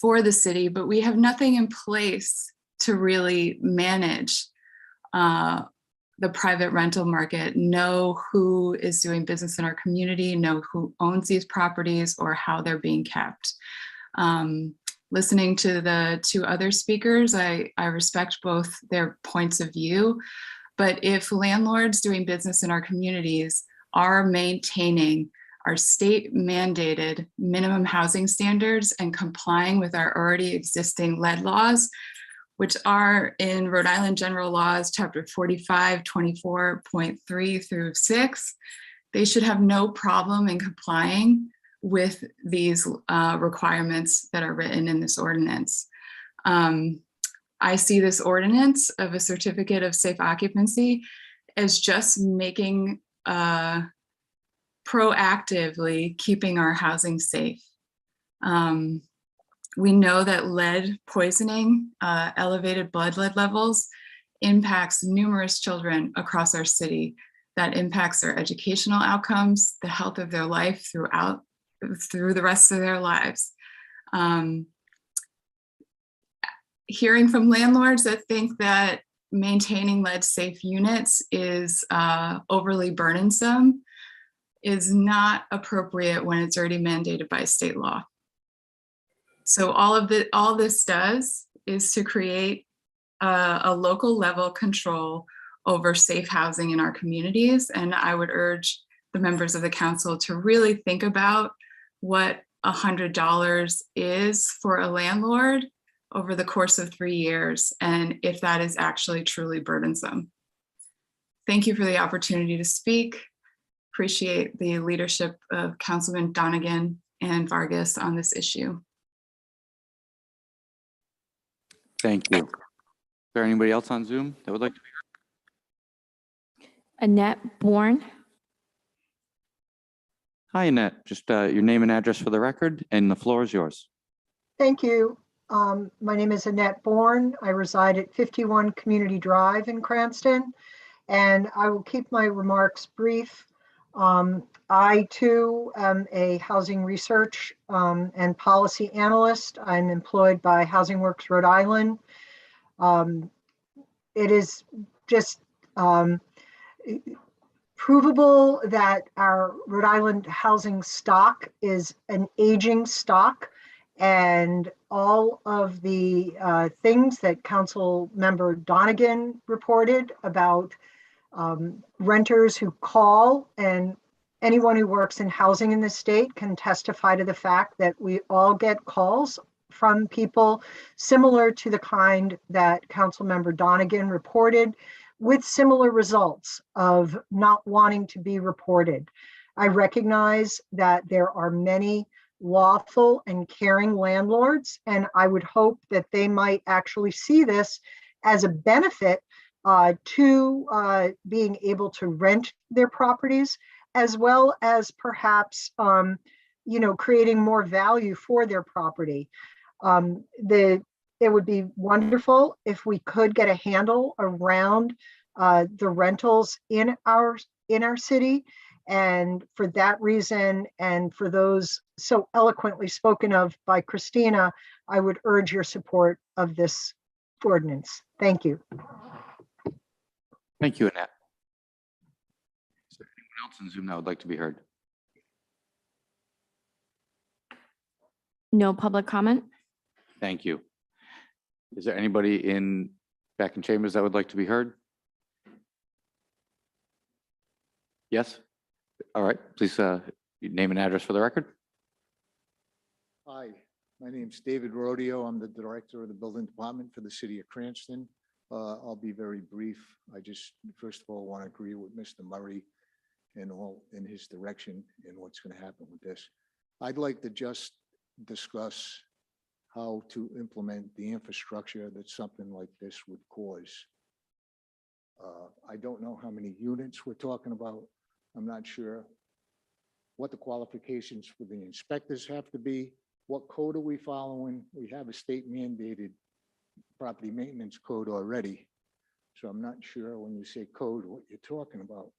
for the city, but we have nothing in place to really manage the private rental market, know who is doing business in our community, know who owns these properties or how they're being kept. Listening to the two other speakers, I respect both their points of view, but if landlords doing business in our communities are maintaining our state mandated minimum housing standards and complying with our already existing lead laws, which are in Rhode Island General Laws, Chapter 45, 24.3 through 6, they should have no problem in complying with these requirements that are written in this ordinance. I see this ordinance of a certificate of safe occupancy as just making proactively keeping our housing safe. We know that lead poisoning, elevated blood lead levels, impacts numerous children across our city. That impacts their educational outcomes, the health of their life through the rest of their lives. Hearing from landlords that think that maintaining lead-safe units is overly burdensome is not appropriate when it's already mandated by state law. So all this does is to create a local level control over safe housing in our communities. And I would urge the members of the council to really think about what $100 is for a landlord over the course of 3 years, and if that is actually truly burdensome. Thank you for the opportunity to speak. Appreciate the leadership of Councilman Donegan and Vargas on this issue. Thank you. Is there anybody else on Zoom that would like to be heard? Annette Bourne. Hi, Annette. Just your name and address for the record, and the floor is yours. Thank you. My name is Annette Bourne. I reside at 51 Community Drive in Cranston, and I will keep my remarks brief. I too am a housing research and policy analyst. I'm employed by Housing Works Rhode Island. It is just provable that our Rhode Island housing stock is an aging stock, and all of the things that Council Member Donegan reported about renters who call, and anyone who works in housing in the state can testify to the fact that we all get calls from people similar to the kind that Council Member Donegan reported, with similar results of not wanting to be reported. I recognize that there are many lawful and caring landlords, and I would hope that they might actually see this as a benefit to being able to rent their properties, as well as perhaps creating more value for their property. It would be wonderful if we could get a handle around the rentals in our city. And for that reason, and for those so eloquently spoken of by Christina, I would urge your support of this ordinance. Thank you. Thank you, Annette. Is there anyone else on Zoom that would like to be heard? No public comment. Thank you. Is there anybody back in chambers that would like to be heard? Yes? All right, please your name and address for the record. Hi, my name's David Rodeo. I'm the director of the building department for the city of Cranston. I'll be very brief. I just, first of all, want to agree with Mr. Murray and all in his direction and what's going to happen with this. I'd like to just discuss how to implement the infrastructure that something like this would cause. I don't know how many units we're talking about. I'm not sure what the qualifications for the inspectors have to be. What code are we following? We have a state mandated property maintenance code already. So I'm not sure when you say code, what you're talking about.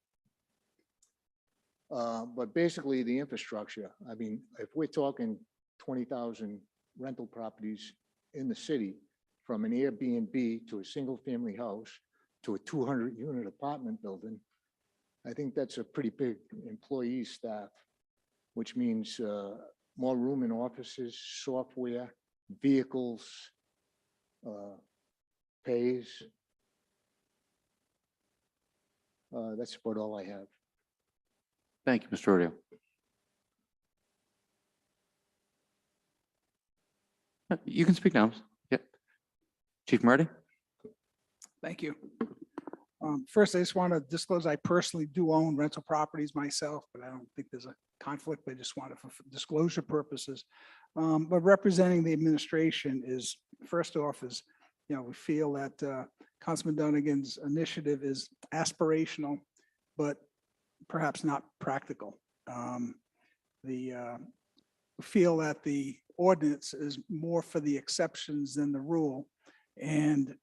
But basically the infrastructure, I mean, if we're talking 20,000 rental properties in the city, from an Airbnb to a single family house to a 200 unit apartment building, I think that's a pretty big employee staff, which means more room in offices, software, vehicles, pays. That's about all I have. Thank you, Mr. Rodeo. You can speak now. Yeah. Chief Murray. Thank you. First, I just want to disclose I personally do own rental properties myself, but I don't think there's a conflict. I just want it for disclosure purposes. But representing the administration is First off is, we feel that Councilman Dunnigan's initiative is aspirational, but perhaps not practical. We feel that the ordinance is more for the exceptions than the rule. And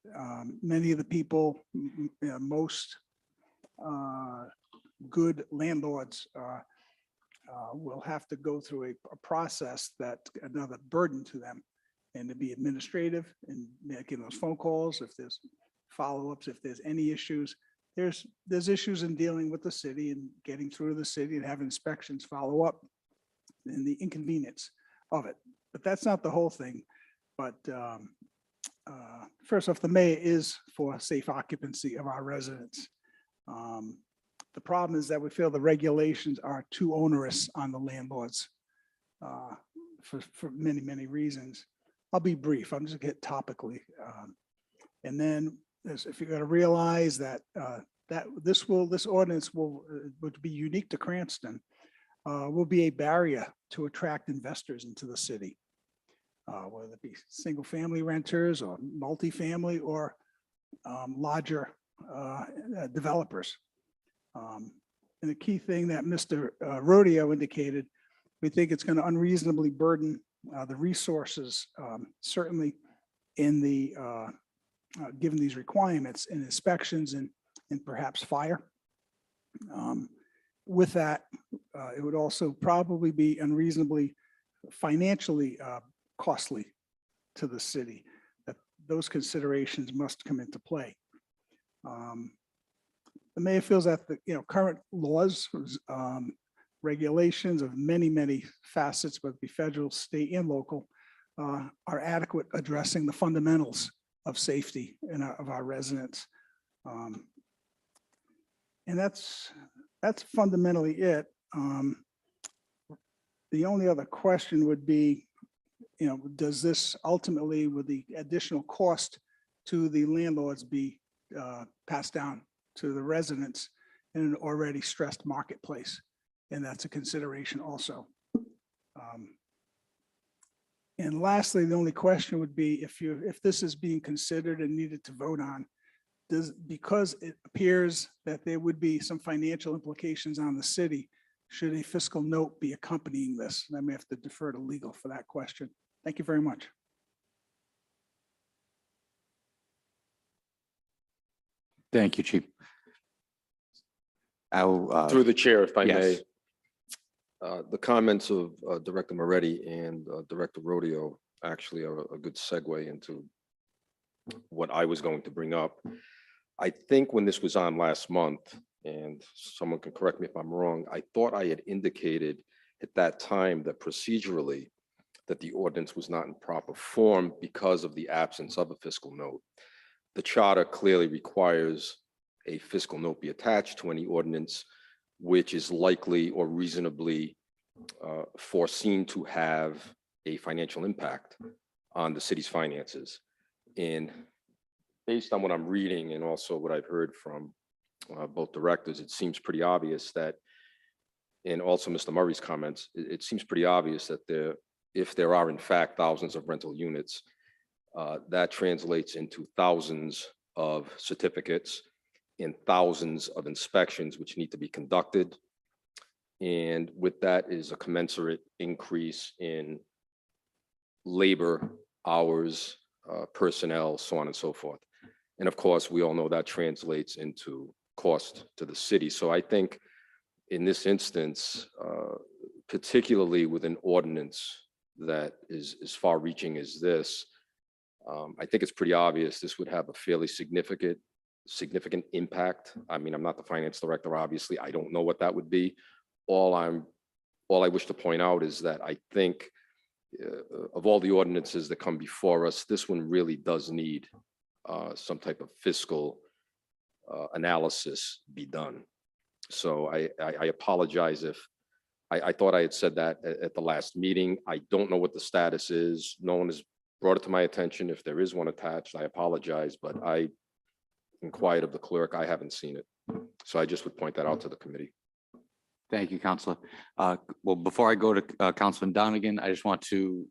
many of the people, most good landlords will have to go through a process that's another burden to them, and to be administrative and making those phone calls if there's follow-ups, if there's any issues. There's issues in dealing with the city and getting through the city and having inspections follow up, and the inconvenience of it. But that's not the whole thing. But first off, the mayor is for safe occupancy of our residents. The problem is that we feel the regulations are too onerous on the landlords for many, many reasons. I'll be brief. I'm just gonna get topically. And then if you're gonna realize that this ordinance would be unique to Cranston, will be a barrier to attract investors into the city, whether it be single family renters or multifamily or larger developers. And the key thing that Mr. Rodeo indicated, we think it's going to unreasonably burden the resources, certainly in the given these requirements and inspections and perhaps fire. With that, it would also probably be unreasonably financially costly to the city. That those considerations must come into play. The mayor feels that the current laws, regulations of many, many facets, whether it be federal, state, and local, are adequate addressing the fundamentals of safety of our residents. And that's fundamentally it. The only other question would be, does this ultimately, with the additional cost to the landlords, be passed down to the residents in an already stressed marketplace? And that's a consideration also. And lastly, the only question would be if this is being considered and needed to vote on, because it appears that there would be some financial implications on the city, should a fiscal note be accompanying this? And I may have to defer to legal for that question. Thank you very much. Thank you, Chief. Through the chair, if I may. Yes. The comments of Director Moretti and Director Rodeo actually are a good segue into what I was going to bring up. I think when this was on last month, and someone can correct me if I'm wrong, I thought I had indicated at that time that procedurally that the ordinance was not in proper form because of the absence of a fiscal note. The charter clearly requires a fiscal note be attached to any ordinance which is likely or reasonably foreseen to have a financial impact on the city's finances. And based on what I'm reading and also what I've heard from both directors, it seems pretty obvious that, and also Mr. Murray's comments, it seems pretty obvious that if there are in fact thousands of rental units, that translates into thousands of certificates and thousands of inspections which need to be conducted. And with that is a commensurate increase in labor, hours, personnel, so on and so forth. And of course, we all know that translates into cost to the city. So I think in this instance, particularly with an ordinance that is as far reaching as this, I think it's pretty obvious this would have a fairly significant impact. I mean, I'm not the finance director, obviously. I don't know what that would be. All I wish to point out is that I think of all the ordinances that come before us, this one really does need some type of fiscal analysis be done. So I apologize if I thought I had said that at the last meeting. I don't know what the status is. No one has brought it to my attention. If there is one attached, I apologize, but I inquired of the clerk. I haven't seen it. So I just would point that out to the committee. Thank you, Councilor. Well, before I go to Councilman Donegan, I just want to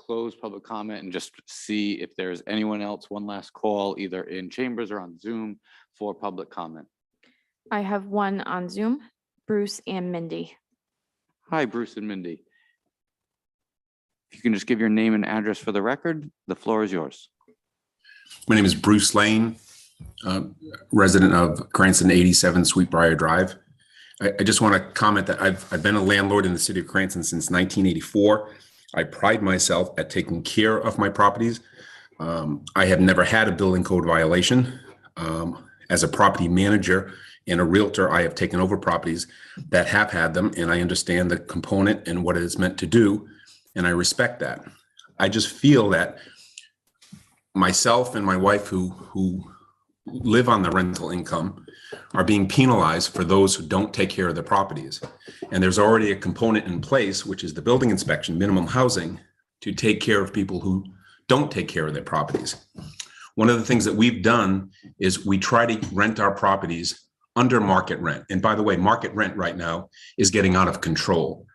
close public comment and just see if there's anyone else, one last call, either in chambers or on Zoom for public comment. I have one on Zoom, Bruce and Mindy. Hi, Bruce and Mindy. If you can just give your name and address for the record, the floor is yours. My name is Bruce Lane, resident of Cranston 87 Sweetbriar Drive. I just want to comment that I've been a landlord in the city of Cranston since 1984. I pride myself at taking care of my properties. I have never had a building code violation. As a property manager and a realtor, I have taken over properties that have had them, and I understand the component and what it is meant to do, and I respect that. I just feel that myself and my wife who live on the rental income are being penalized for those who don't take care of their properties. And there's already a component in place, which is the building inspection, minimum housing, to take care of people who don't take care of their properties. One of the things that we've done is we try to rent our properties under market rent. And by the way, market rent right now is getting out of control.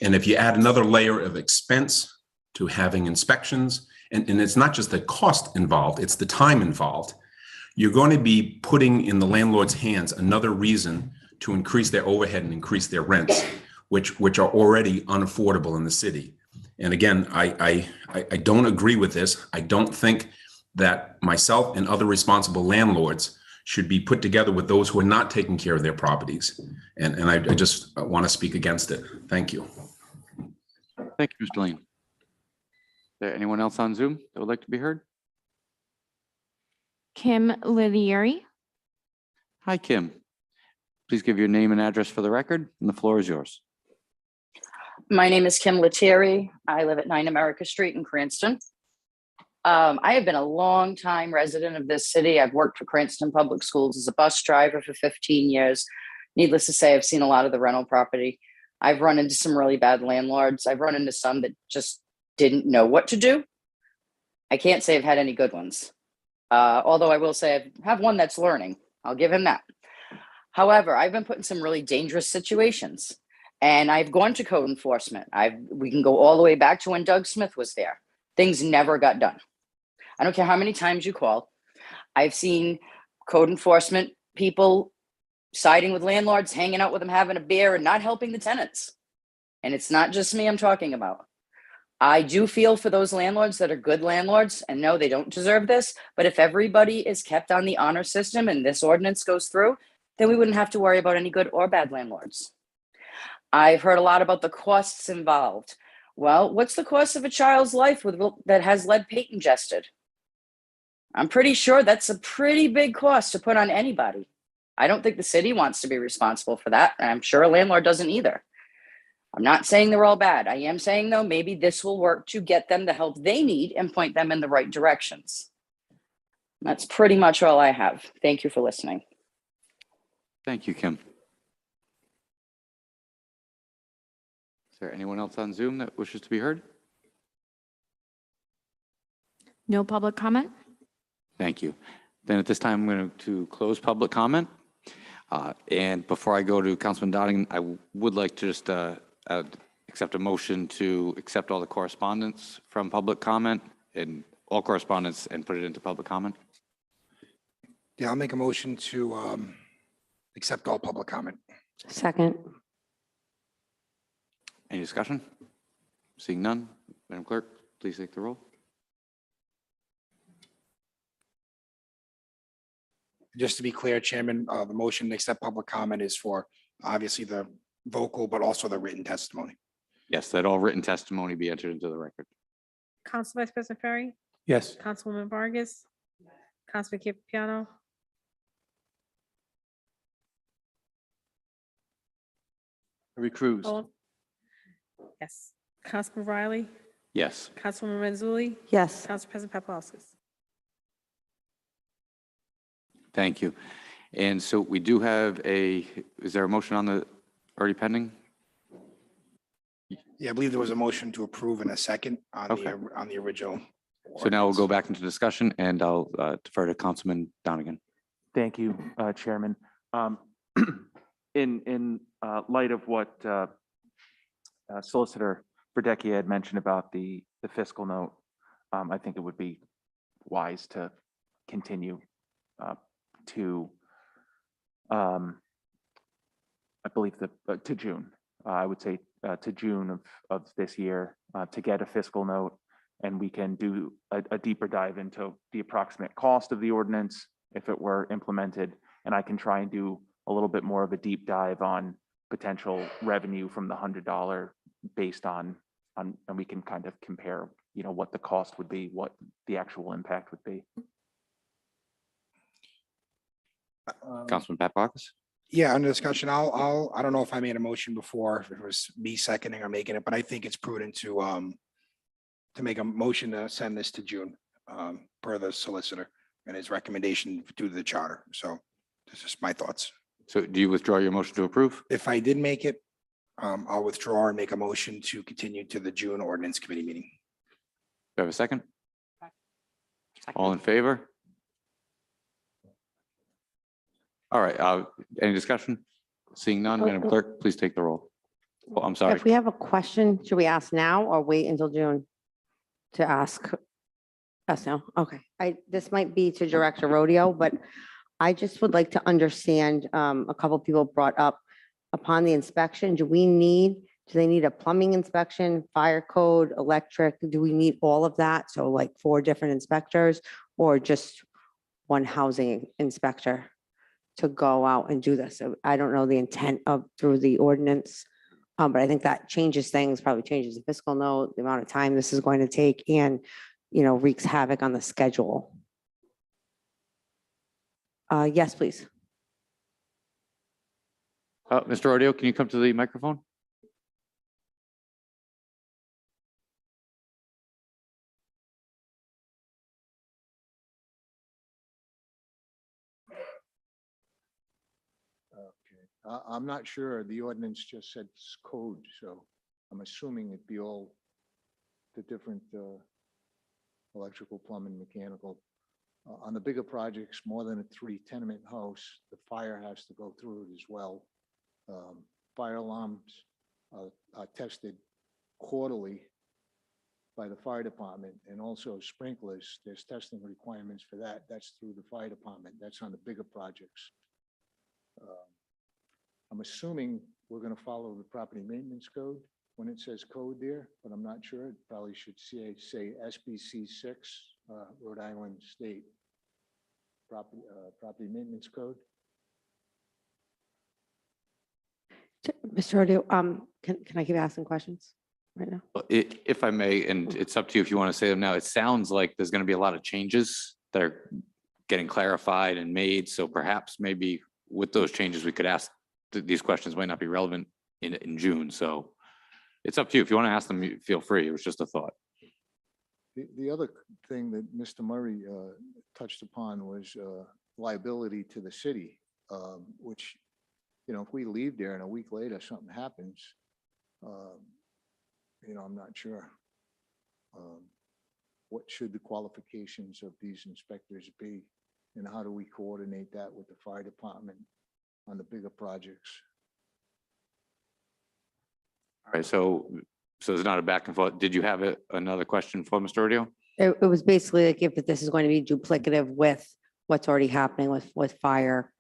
And if you add another layer of expense to having inspections, and it's not just the cost involved, it's the time involved, you're going to be putting in the landlord's hands another reason to increase their overhead and increase their rents, which are already unaffordable in the city. And again, I don't agree with this. I don't think that myself and other responsible landlords should be put together with those who are not taking care of their properties. And I just want to speak against it. Thank you. Thank you, Mr. Lane. Is there anyone else on Zoom that would like to be heard? Kim Lidieri. Hi, Kim. Please give your name and address for the record, and the floor is yours. My name is Kim Lettieri. I live at 9 America Street in Cranston. I have been a long time resident of this city. I've worked for Cranston Public Schools as a bus driver for 15 years. Needless to say, I've seen a lot of the rental property. I've run into some really bad landlords. I've run into some that just didn't know what to do. I can't say I've had any good ones. Although I will say I have one that's learning. I'll give him that. However, I've been put in some really dangerous situations, and I've gone to code enforcement. We can go all the way back to when Doug Smith was there. Things never got done. I don't care how many times you call. I've seen code enforcement people siding with landlords, hanging out with them, having a beer, and not helping the tenants. And it's not just me I'm talking about. I do feel for those landlords that are good landlords, and no, they don't deserve this. But if everybody is kept on the honor system and this ordinance goes through, then we wouldn't have to worry about any good or bad landlords. I've heard a lot about the costs involved. Well, what's the cost of a child's life that has lead paint ingested? I'm pretty sure that's a pretty big cost to put on anybody. I don't think the city wants to be responsible for that, and I'm sure a landlord doesn't either. I'm not saying they're all bad. I am saying, though, maybe this will work to get them the help they need and point them in the right directions. That's pretty much all I have. Thank you for listening. Thank you, Kim. Is there anyone else on Zoom that wishes to be heard? No public comment? Thank you. Then at this time, I'm going to close public comment. And before I go to Councilman Donegan, I would like to just accept a motion to accept all the correspondence from public comment and all correspondence and put it into public comment. Yeah, I'll make a motion to accept all public comment. Second. Any discussion? Seeing none, Madam Clerk, please take the roll. Just to be clear, Chairman, the motion to accept public comment is for obviously the vocal, but also the written testimony. Yes, that all written testimony be entered into the record. Council Vice President Ferry, Yes. Councilwoman Vargas, Councilman Capiano, Cruz. yes, Councilman Riley, Yes. Councilwoman Mazzulli, Yes. Council President Paplaskas. Thank you. And so we do have is there a motion on the already pending? Yeah, I believe there was a motion to approve in a second on Okay. on the original. So now we'll go back into discussion and I'll defer to Councilman Donegan. Thank you, Chairman. In light of what Solicitor Verdecchia had mentioned about the the fiscal note, I think it would be wise to continue to, I believe to June. I would say to June of this year to get a fiscal note, and we can do a deeper dive into the approximate cost of the ordinance if it were implemented, and I can try and do a little bit more of a deep dive on potential revenue from the $100 based on, and we can kind of compare, you know, what the cost would be, what the actual impact would be. Councilman Papakis? Yeah, under discussion, I don't know if I made a motion before, if it was me seconding or making it, but I think it's prudent to make a motion to send this to June, per the solicitor and his recommendation due to the charter. So this is my thoughts. So do you withdraw your motion to approve? If I did make it, I'll withdraw and make a motion to continue to the June ordinance committee meeting. Do I have a second? All in favor? All right, any discussion? Seeing none, Madam Clerk, please take the roll. Oh, I'm sorry. If we have a question, should we ask now or wait until June to ask us now? Okay, this might be to Director Rodeo, but I just would like to understand, a couple people brought up upon the inspection, do they need a plumbing inspection, fire code, electric? Do we need all of that? So like 4 different inspectors or just one housing inspector to go out and do this? So I don't know the intent of through the ordinance, but I think that changes things, probably changes the fiscal note, the amount of time this is going to take, and, you know, wreaks havoc on the schedule. Yes, please. Mr. Rodeo, can you come to the microphone? I'm not sure. The ordinance just said code, so I'm assuming it'd be all the different electrical, plumbing, mechanical. On the bigger projects, more than a 3 tenement house, the fire has to go through it as well. Fire alarms are tested quarterly by the fire department, and also sprinklers. There's testing requirements for that. That's through the fire department. That's on the bigger projects. I'm assuming we're going to follow the property maintenance code when it says code there, but I'm not sure. It probably should say SBC 6, Rhode Island State property maintenance code. Mr. Rodeo, can I keep asking questions right now? If I may, and it's up to you if you want to say them now, it sounds like there's going to be a lot of changes that are getting clarified and made. So perhaps maybe with those changes, we could ask these questions might not be relevant in June. So it's up to you. If you want to ask them, feel free. It was just a thought. The other thing that Mr. Murray touched upon was liability to the city, which, you know, if we leave there and a week later something happens, you know, I'm not sure. What should the qualifications of these inspectors be, and how do we coordinate that with the fire department on the bigger projects? All right, so it's not a back and forth. Did you have another question for Mr. Rodeo? It was basically like if this is going to be duplicative with what's already happening with fire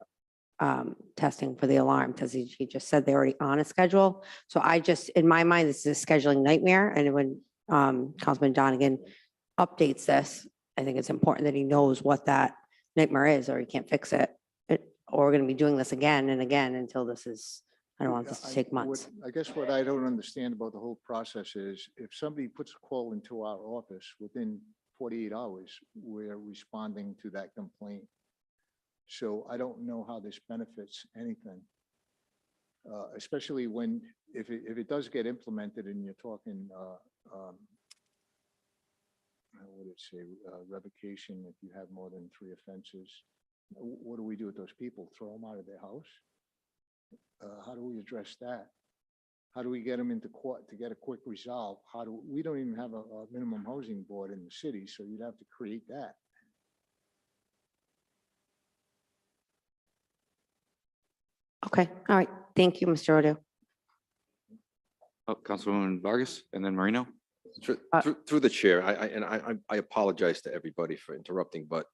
testing for the alarm, because he just said they're already on a schedule. So I just, in my mind, this is a scheduling nightmare. And when Councilman Donegan updates this, I think it's important that he knows what that nightmare is, or he can't fix it. Or we're going to be doing this again and again until this is, I don't want this to take months. I guess what I don't understand about the whole process is if somebody puts a call into our office within 48 hours, we're responding to that complaint. So I don't know how this benefits anything, especially when, if it does get implemented and you're talking, what would it say, revocation if you have more than 3 offenses. What do we do with those people? Throw them out of their house? How do we address that? How do we get them into court to get a quick resolve? We don't even have a minimum housing board in the city, so you'd have to create that. Okay, all right. Thank you, Mr. Rodeo. Oh, Councilwoman Vargas and then Marino. Through the chair, I apologize to everybody for interrupting, but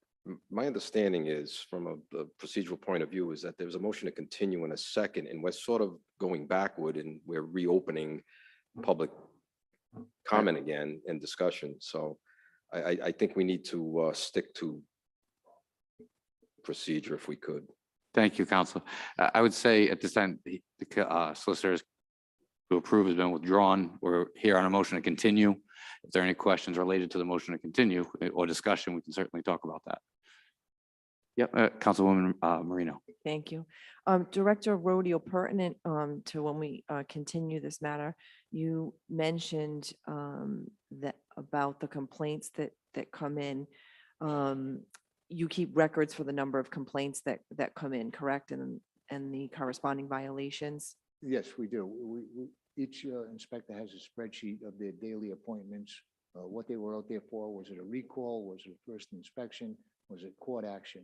my understanding is from the procedural point of view is that there's a motion to continue in a second and we're sort of going backward and we're reopening public comment again and discussion. So I think we need to stick to procedure if we could. Thank you, Counsel. I would say at this time, the solicitors to approve has been withdrawn. We're here on a motion to continue. If there are any questions related to the motion to continue or discussion, we can certainly talk about that. Yep, Councilwoman Marino. Thank you. Director Rodeo, pertinent to when we continue this matter, you mentioned that about the complaints that come in. You keep records for the number of complaints that come in, correct? And the corresponding violations? Yes, we do. Each inspector has a spreadsheet of their daily appointments, what they were out there for. Was it a recall? Was it a first inspection? Was it court action?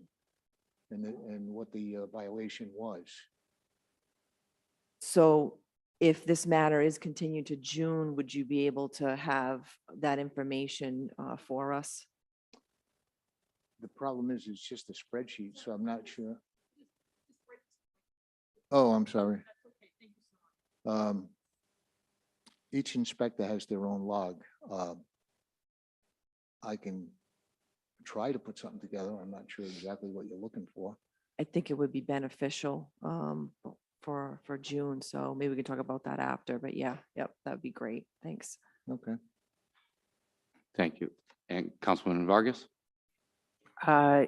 And what the violation was. So if this matter is continued to June, would you be able to have that information for us? The problem is it's just a spreadsheet, so I'm not sure. Oh, I'm sorry. Each inspector has their own log. I can try to put something together. I'm not sure exactly what you're looking for. I think it would be beneficial for June, so maybe we can talk about that after, but yeah, yep, that would be great. Thanks. Okay. Thank you. And Councilwoman Vargas?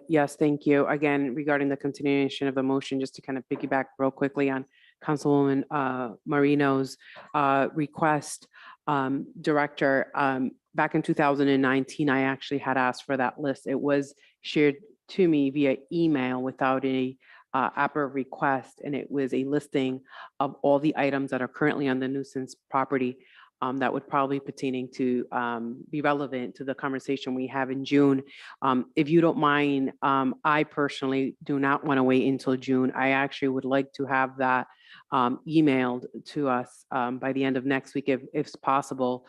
Yes, thank you. Again, regarding the continuation of the motion, just to kind of piggyback real quickly on Councilwoman Marino's request, Director, back in 2019, I actually had asked for that list. It was shared to me via email without a APRA request, and it was a listing of all the items that are currently on the nuisance property that would probably pertaining to be relevant to the conversation we have in June. If you don't mind, I personally do not want to wait until June. I actually would like to have that emailed to us by the end of next week, if possible,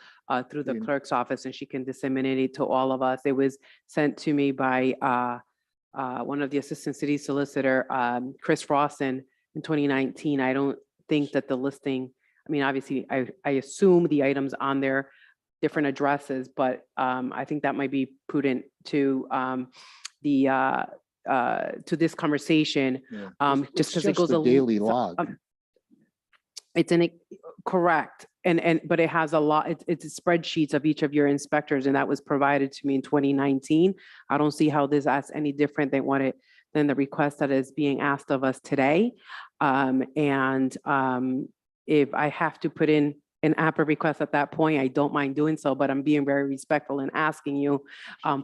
through the clerk's office, and she can disseminate it to all of us. It was sent to me by one of the assistant city solicitor, Chris Rawson, in 2019. I don't think that the listing, I mean, obviously, I assume the items on there, different addresses, but I think that might be prudent to to this conversation, just because it goes a daily log. It's correct, but it has a lot. It's spreadsheets of each of your inspectors, and that was provided to me in 2019. I don't see how this is any different than the request that is being asked of us today. If I have to put in an APRA request at that point, I don't mind doing so, but I'm being very respectful and asking you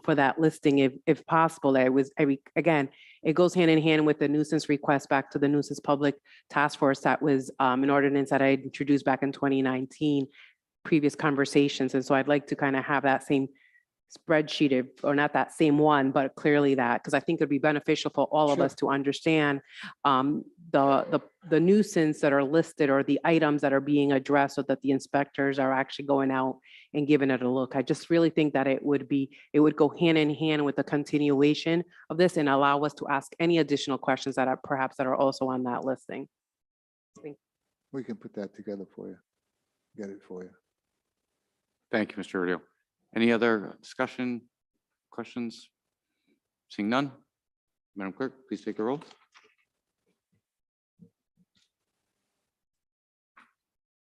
for that listing if possible. Again, it goes hand in hand with the nuisance request back to the nuisance public task force. That was an ordinance that I introduced back in 2019, previous conversations. And so I'd like to kind of have that same spreadsheet, or not that same one, but clearly that, because I think it'd be beneficial for all of us to understand the nuisance that are listed or the items that are being addressed, so that the inspectors are actually going out and giving it a look. I just really think that it would go hand in hand with the continuation of this and allow us to ask any additional questions that are also on that listing. We can put that together for you. Get it for you. Thank you, Mr. Rodeo. Any other discussion, questions? Seeing none, Madam Clerk, please take the roll.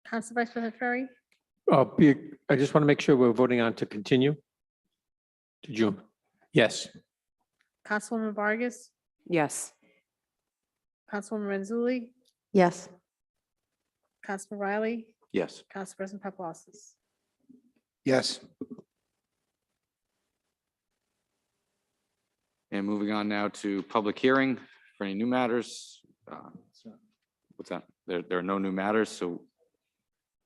Council Vice President Ferry, I just want to make sure we're voting on to continue to June. Yes. Councilwoman Vargas, Yes. Councilwoman Renzulli, Yes. Councilman Riley, Yes. Council President Paplaskas. Yes. And moving on now to public hearing for any new matters. What's that? There are no new matters, so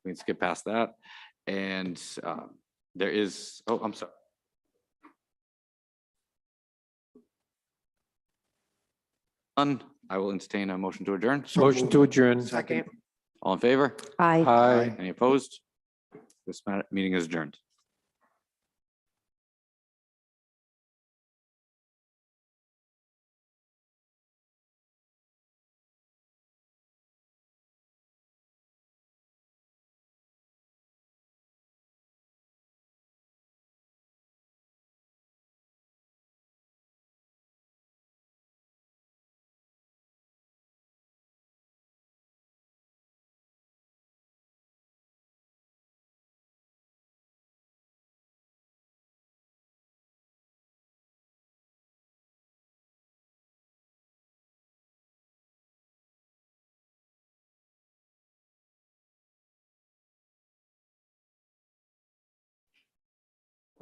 we can skip past that. And there is, oh, I'm sorry. I will entertain a motion to adjourn. Motion to adjourn. Second. All in favor? Aye. Aye. Any opposed? This meeting is adjourned.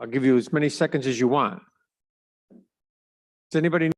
I'll give you as many seconds as you want. Does anybody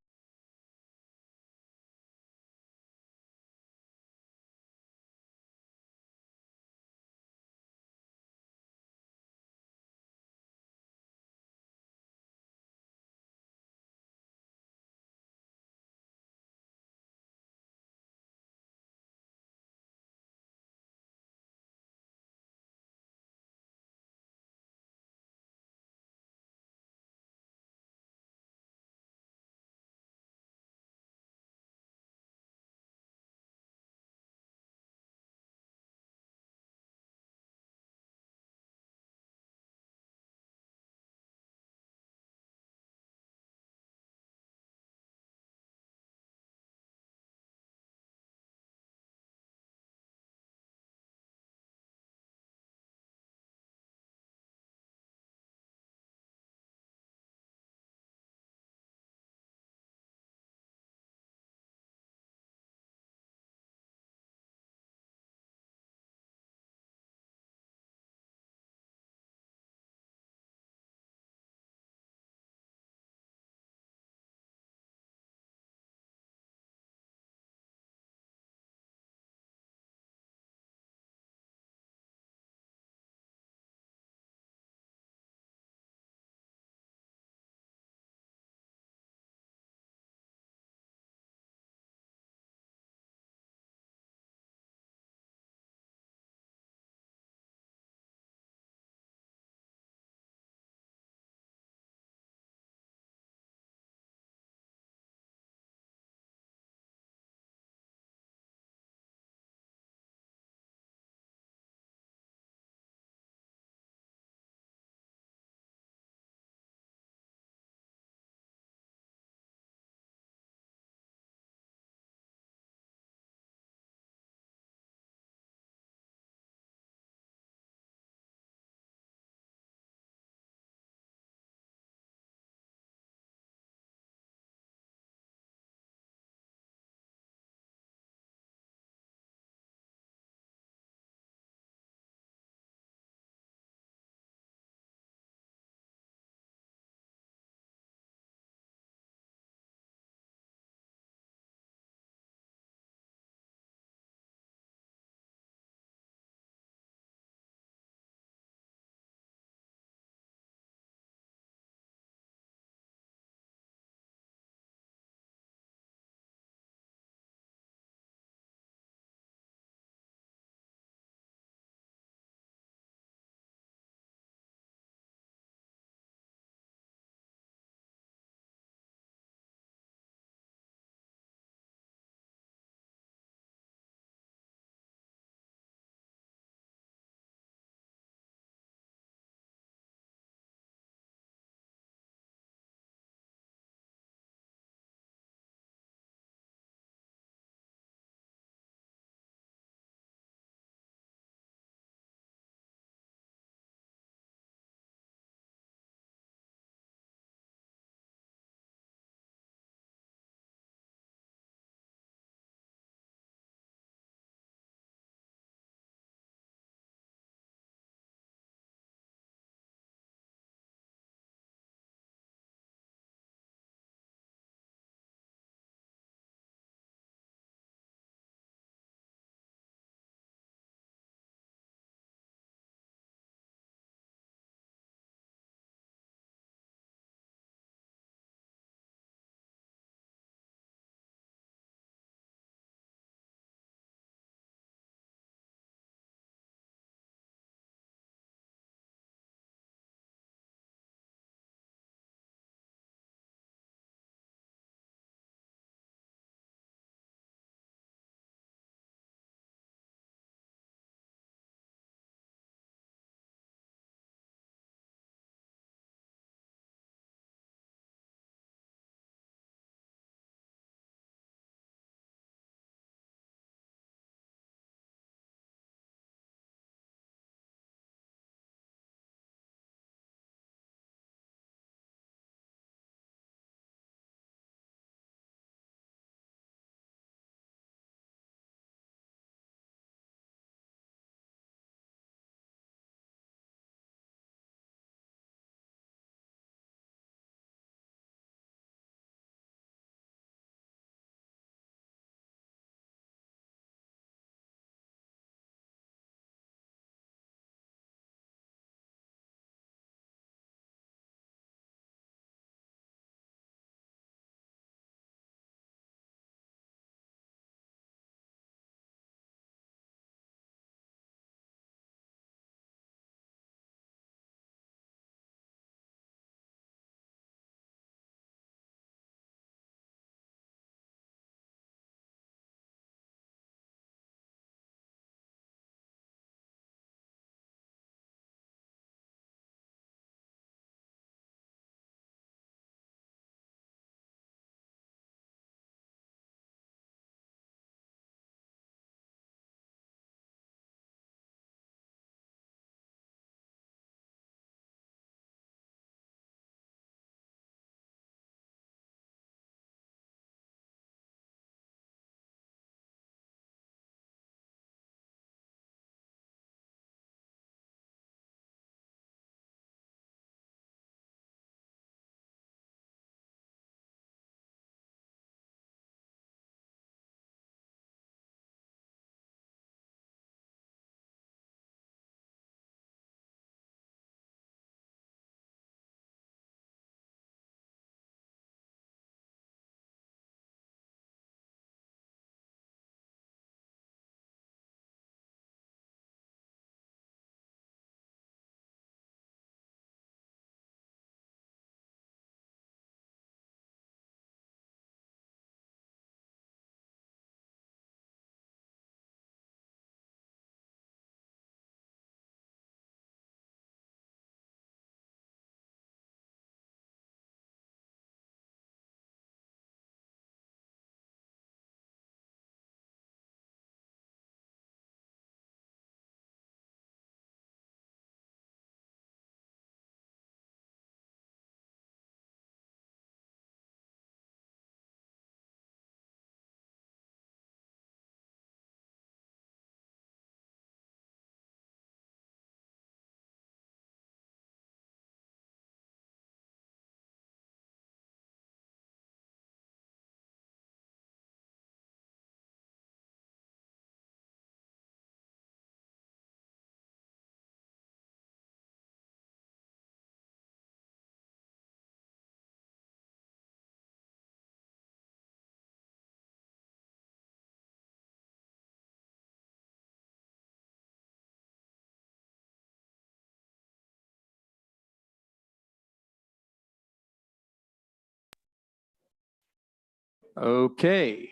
Okay.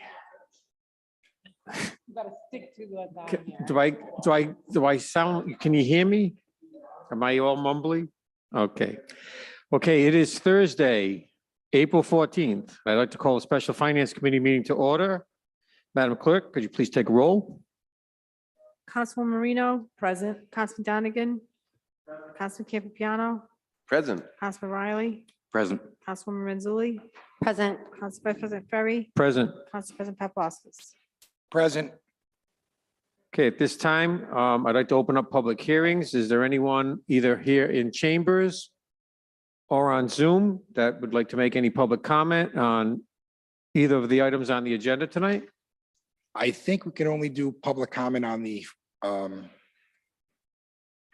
Better stick to that. Do I sound, can you hear me? Am I all mumbly? Okay. Okay, it is Thursday, April 14th. I'd like to call a special finance committee meeting to order. Madam Clerk, could you please take a roll? Councilwoman Marino. Present. Councilman Donegan. Councilman Campiano. Present. Councilman Riley. Present. Councilwoman Renzulli. Present. Council Vice President Ferry. Present. Council President Paplaskas. Present. Okay, at this time, I'd like to open up public hearings. Is there anyone either here in chambers or on Zoom that would like to make any public comment on either of the items on the agenda tonight? I think we can only do public comment on the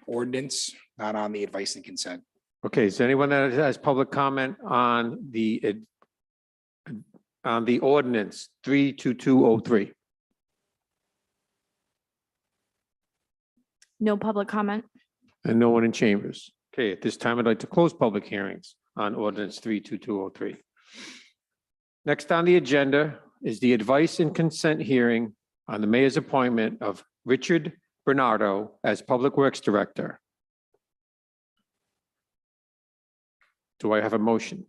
ordinance, not on the advice and consent. Okay, is there anyone that has public comment on the ordinance 32203? No public comment. And no one in chambers. Okay, at this time, I'd like to close public hearings on ordinance 32203. Next on the agenda is the advice and consent hearing on the mayor's appointment of Richard Bernardo as Public Works Director. Do I have a motion?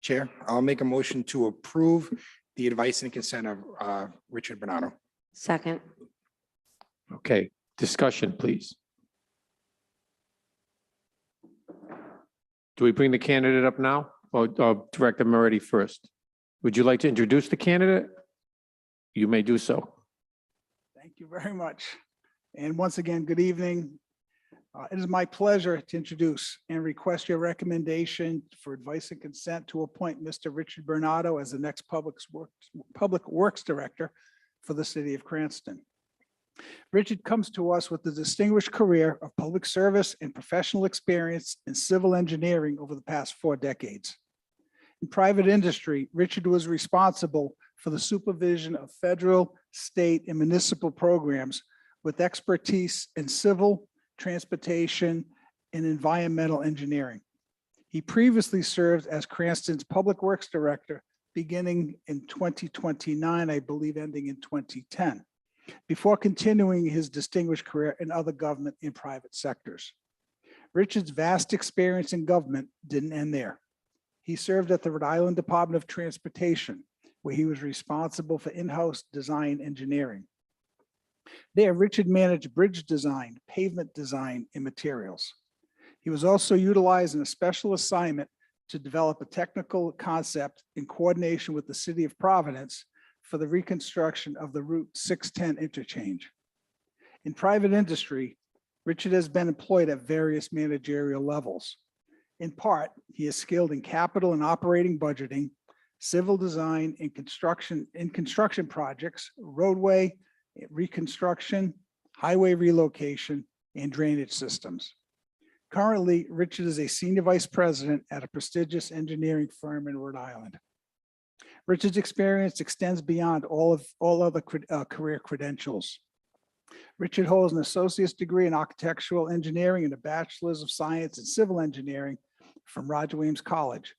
Chair, I'll make a motion to approve the advice and consent of Richard Bernardo. Second. Okay, discussion, please. Do we bring the candidate up now or Director Moretti first? Would you like to introduce the candidate? You may do so. Thank you very much. And once again, good evening. It is my pleasure to introduce and request your recommendation for advice and consent to appoint Mr. Richard Bernardo as the next Public Works Director for the city of Cranston. Richard comes to us with a distinguished career of public service and professional experience in civil engineering over the past 4 decades. In private industry, Richard was responsible for the supervision of federal, state, and municipal programs with expertise in civil, transportation, and environmental engineering. He previously served as Cranston's Public Works Director beginning in 2029, I believe ending in 2010, before continuing his distinguished career in other government and private sectors. Richard's vast experience in government didn't end there. He served at the Rhode Island Department of Transportation, where he was responsible for in-house design engineering. There, Richard managed bridge design, pavement design, and materials. He was also utilized in a special assignment to develop a technical concept in coordination with the city of Providence for the reconstruction of the Route 610 interchange. In private industry, Richard has been employed at various managerial levels. In part, he is skilled in capital and operating budgeting, civil design and construction projects, roadway reconstruction, highway relocation, and drainage systems. Currently, Richard is a senior vice president at a prestigious engineering firm in Rhode Island. Richard's experience extends beyond all other career credentials. Richard holds an associate's degree in architectural engineering and a bachelor's of science in civil engineering from Roger Williams College.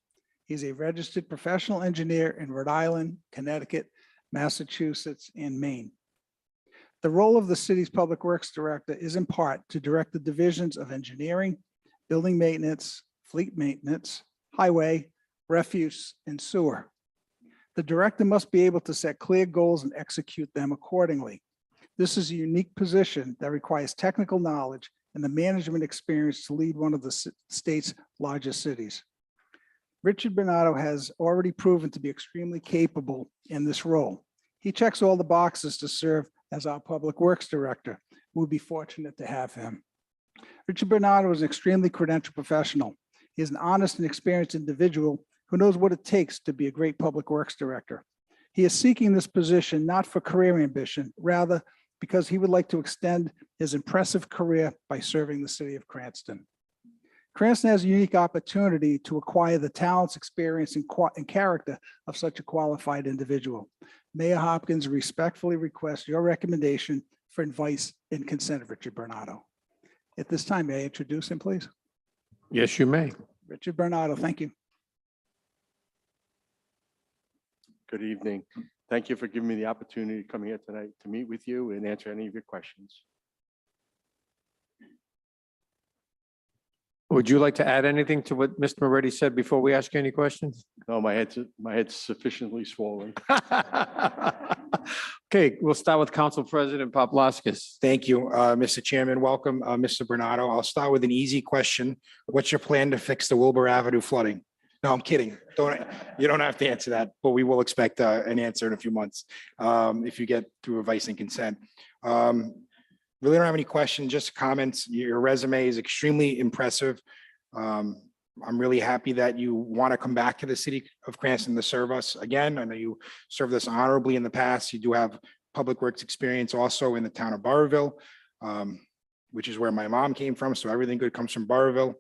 He's a registered professional engineer in Rhode Island, Connecticut, Massachusetts, and Maine. The role of the city's Public Works Director is in part to direct the divisions of engineering, building maintenance, fleet maintenance, highway, refuse, and sewer. The director must be able to set clear goals and execute them accordingly. This is a unique position that requires technical knowledge and the management experience to lead one of the state's largest cities. Richard Bernardo has already proven to be extremely capable in this role. He checks all the boxes to serve as our Public Works Director. We'll be fortunate to have him. Richard Bernardo is an extremely credentialed professional. He is an honest and experienced individual who knows what it takes to be a great Public Works Director. He is seeking this position not for career ambition, rather because he would like to extend his impressive career by serving the city of Cranston. Cranston has a unique opportunity to acquire the talents, experience, and character of such a qualified individual. Mayor Hopkins respectfully requests your recommendation for advice and consent of Richard Bernardo. At this time, may I introduce him, please? Yes, you may. Richard Bernardo, thank you. Good evening. Thank you for giving me the opportunity to come here tonight to meet with you and answer any of your questions. Would you like to add anything to what Mr. Moretti said before we ask you any questions? No, my head's sufficiently swollen. Okay, we'll start with Council President Paplaskas. Thank you, Mr. Chairman. Welcome, Mr. Bernardo. I'll start with an easy question. What's your plan to fix the Wilbur Avenue flooding? No, I'm kidding. You don't have to answer that, but we will expect an answer in a few months if you get through advice and consent. Really don't have any questions, just comments. Your resume is extremely impressive. I'm really happy that you want to come back to the city of Cranston to serve us again. I know you served us honorably in the past. You do have public works experience also in the town of Burrville, which is where my mom came from. So everything good comes from Burrville.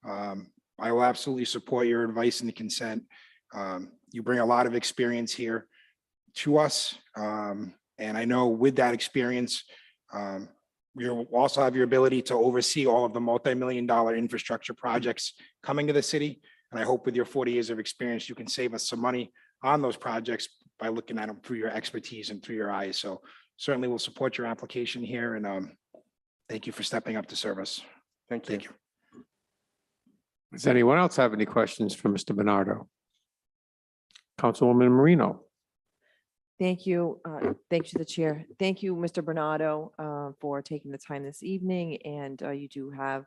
I will absolutely support your advice and the consent. You bring a lot of experience here to us. And I know with that experience, you also have your ability to oversee all of the multi-million-dollar infrastructure projects coming to the city. And I hope with your 40 years of experience, you can save us some money on those projects by looking at them through your expertise and through your eyes. So certainly we'll support your application here, and thank you for stepping up to serve us. Thank you. Does anyone else have any questions for Mr. Bernardo? Councilwoman Marino. Thank you. Thank you to the chair. Thank you, Mr. Bernardo, for taking the time this evening. And you do have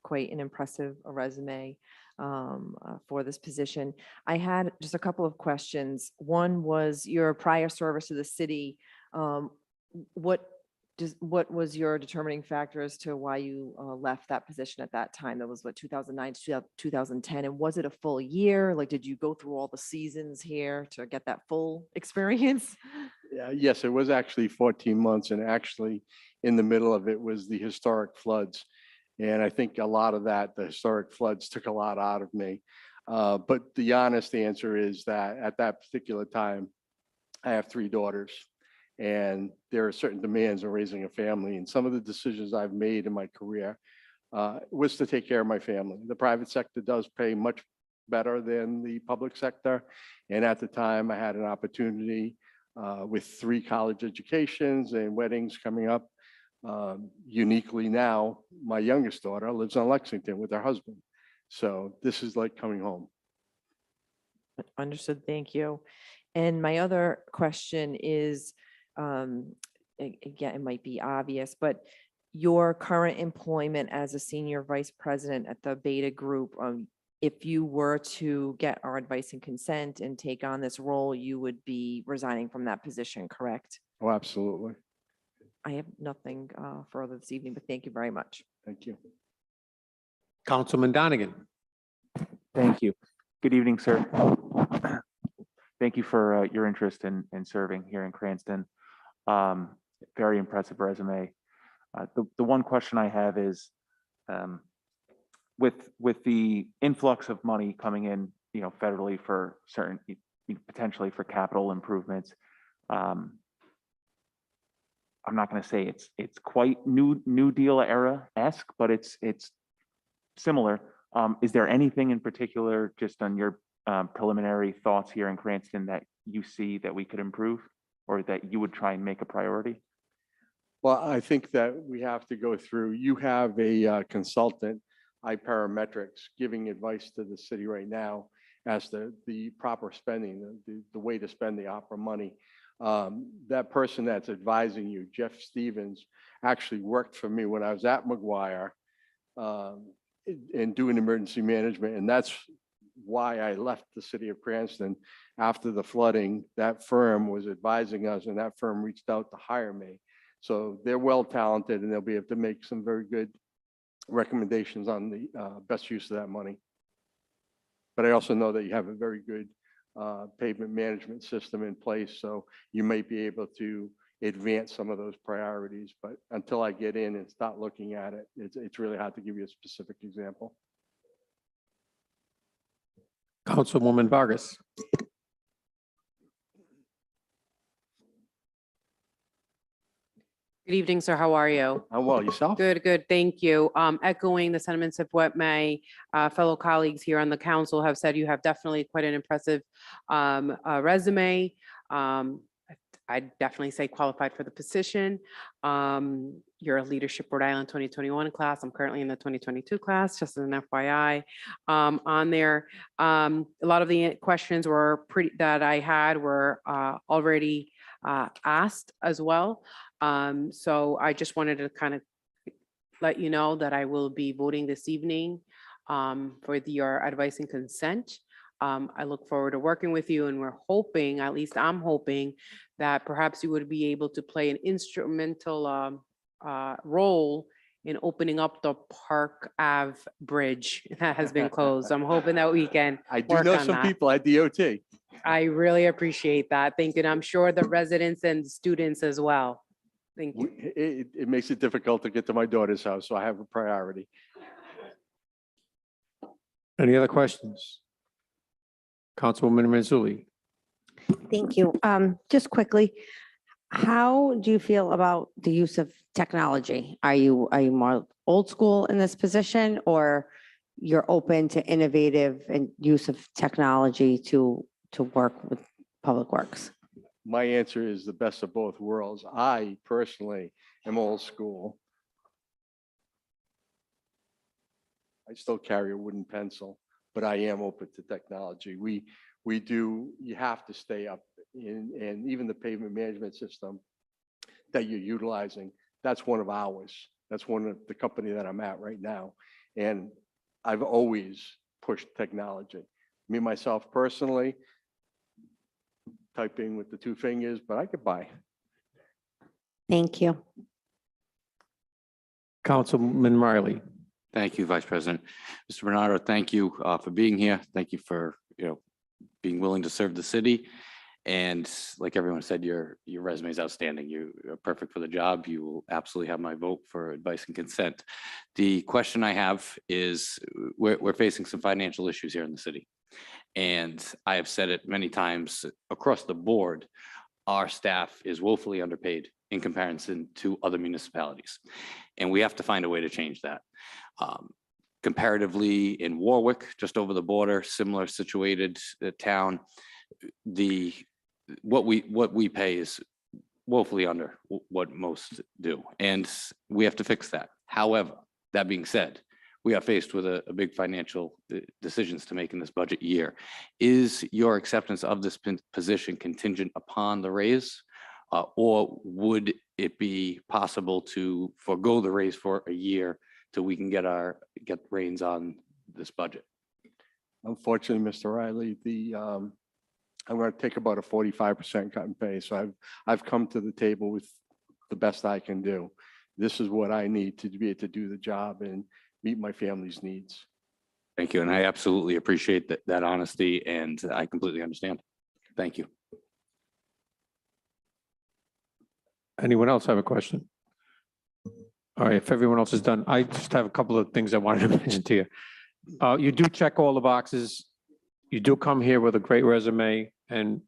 quite an impressive resume for this position. I had just a couple of questions. One was your prior service to the city. What was your determining factor as to why you left that position at that time? That was what, 2009 to 2010. And was it a full year? Like, did you go through all the seasons here to get that full experience? Yeah, yes, it was actually 14 months, and actually in the middle of it was the historic floods. And I think a lot of that, the historic floods took a lot out of me. But the honest answer is that at that particular time, I have 3 daughters. And there are certain demands of raising a family. And some of the decisions I've made in my career was to take care of my family. The private sector does pay much better than the public sector. And at the time, I had an opportunity with 3 college educations and weddings coming up. Uniquely now, my youngest daughter lives in Lexington with her husband. So this is like coming home. Understood. Thank you. And my other question is, again, it might be obvious, but your current employment as a senior vice president at the Beta Group, if you were to get our advice and consent and take on this role, you would be resigning from that position, correct? Oh, absolutely. I have nothing further this evening, but thank you very much. Thank you. Councilman Donegan. Thank you. Good evening, sir. Thank you for your interest in serving here in Cranston. Very impressive resume. The one question I have is, with the influx of money coming in, federally for certain, potentially for capital improvements, I'm not going to say it's quite New Deal era-esque, but it's similar. Is there anything in particular, just on your preliminary thoughts here in Cranston, that you see that we could improve, or that you would try and make a priority? Well, I think that we have to go through, you have a consultant, iParametrics, giving advice to the city right now as to the proper spending, the way to spend the opera money. That person that's advising you, Jeff Stevens, actually worked for me when I was at McGuire in doing emergency management. And that's why I left the city of Cranston after the flooding. That firm was advising us, and that firm reached out to hire me. So they're well talented, and they'll be able to make some very good recommendations on the best use of that money. But I also know that you have a very good pavement management system in place, so you might be able to advance some of those priorities. But until I get in and start looking at it, it's really hard to give you a specific example. Councilwoman Vargas. Good evening, sir. How are you? I'm well, yourself? Good, good. Thank you. Echoing the sentiments of what my fellow colleagues here on the council have said, you have definitely quite an impressive resume. I'd definitely say qualified for the position. You're a Leadership Rhode Island 2021 class. I'm currently in the 2022 class, just as an FYI. On there, a lot of the questions were that I had were already asked as well. So I just wanted to kind of let you know that I will be voting this evening for your advice and consent. I look forward to working with you, and we're hoping, at least I'm hoping, that perhaps you would be able to play an instrumental role in opening up the Park Ave Bridge that has been closed. I'm hoping that we can I do work know on some that. people at DOT. I really appreciate that. Thank you. And I'm sure the residents and students as well. Thank you. It makes it difficult to get to my daughter's house, so I have a priority. Any other questions? Councilwoman Mazzulli. Thank you. Just quickly, how do you feel about the use of technology? Are you more old school in this position, or you're open to innovative and use of technology to work with Public Works? My answer is the best of both worlds. I personally am old school. I still carry a wooden pencil, but I am open to technology. You have to stay up in, and even the pavement management system that you're utilizing, that's one of ours. That's one of the company that I'm at right now. And I've always pushed technology. Me, myself personally, typing with the 2 fingers, but I could buy. Thank you. Councilman Riley. Thank you, Vice President. Mr. Bernardo, thank you for being here. Thank you for, being willing to serve the city. And like everyone said, your resume is outstanding. You are perfect for the job. You will absolutely have my vote for advice and consent. The question I have is, we're facing some financial issues here in the city. And I have said it many times across the board, our staff is woefully underpaid in comparison to other municipalities. And we have to find a way to change that. Comparatively, in Warwick, just over the border, similar situated town, what we pay is woefully under what most do, and we have to fix that. However, that being said, we are faced with a big financial decisions to make in this budget year. Is your acceptance of this position contingent upon the raise, or would it be possible to forego the raise for a year till we can get reins on this budget? Unfortunately, Mr. Riley, I'm going to take about a 45% cut in pay. So I've come to the table with the best I can do. This is what I need to be able to do the job and meet my family's needs. Thank you, and I absolutely appreciate that honesty, and I completely understand. Thank you. Anyone else have a question? All right, if everyone else is done, I just have a couple of things I wanted to mention to you. You do check all the boxes. You do come here with a great resume, and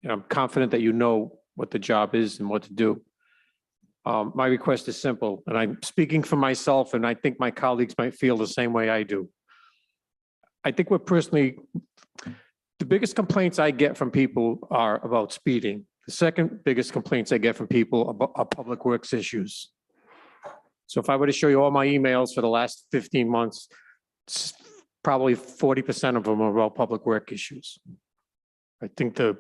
I'm confident that you know what the job is and what to do. My request is simple, and I'm speaking for myself, and I think my colleagues might feel the same way I do. I think the biggest complaints I get from people are about speeding. The second biggest complaints I get from people are public works issues. So if I were to show you all my emails for the last 15 months, probably 40% of them are about public work issues. I think the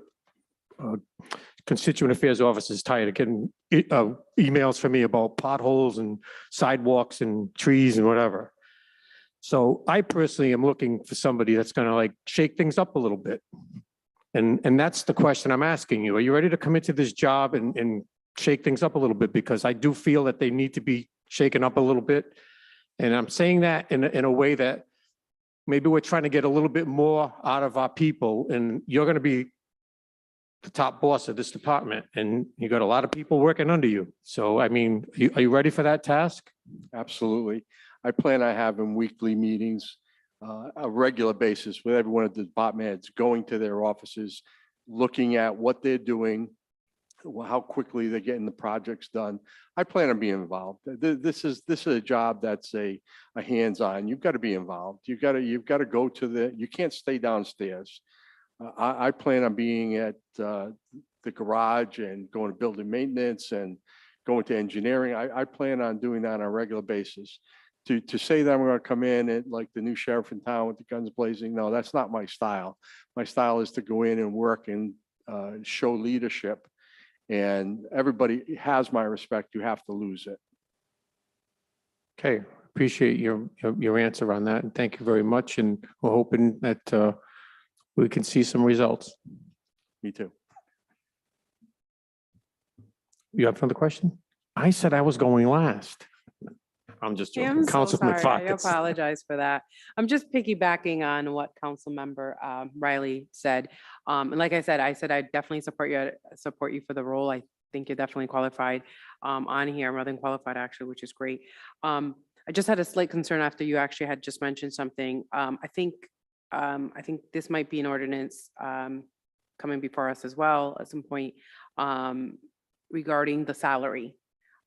Constituent Affairs Office is tired of getting emails from me about potholes and sidewalks and trees and whatever. So I personally am looking for somebody that's going to like shake things up a little bit. And that's the question I'm asking you. Are you ready to commit to this job and shake things up a little bit? Because I do feel that they need to be shaken up a little bit. And I'm saying that in a way that maybe we're trying to get a little bit more out of our people, and you're going to be the top boss of this department, and you got a lot of people working under you. So, I mean, are you ready for that task? Absolutely. I plan on having weekly meetings, a regular basis with every one of the department heads, going to their offices, looking at what they're doing, how quickly they're getting the projects done. I plan on being involved. This is a job that's a hands-on. You've got to be involved. You've got to go to you can't stay downstairs. I plan on being at the garage and going to building maintenance and going to engineering. I plan on doing that on a regular basis. To say that I'm going to come in at like the new sheriff in town with the guns blazing, no, that's not my style. My style is to go in and work and show leadership. And everybody has my respect. You have to lose it. Okay, appreciate your answer on that, and thank you very much. And we're hoping that we can see some results. Me too. You have another question? I said I was going last. I'm just Yeah, joking. I'm so Councilman sorry. I Fox. apologize for that. I'm just piggybacking on what Councilmember Riley said. And like I said I definitely support you for the role. I think you're definitely qualified on here, more than qualified actually, which is great. I just had a slight concern after you actually had just mentioned something. I think this might be an ordinance coming before us as well at some point regarding the salary.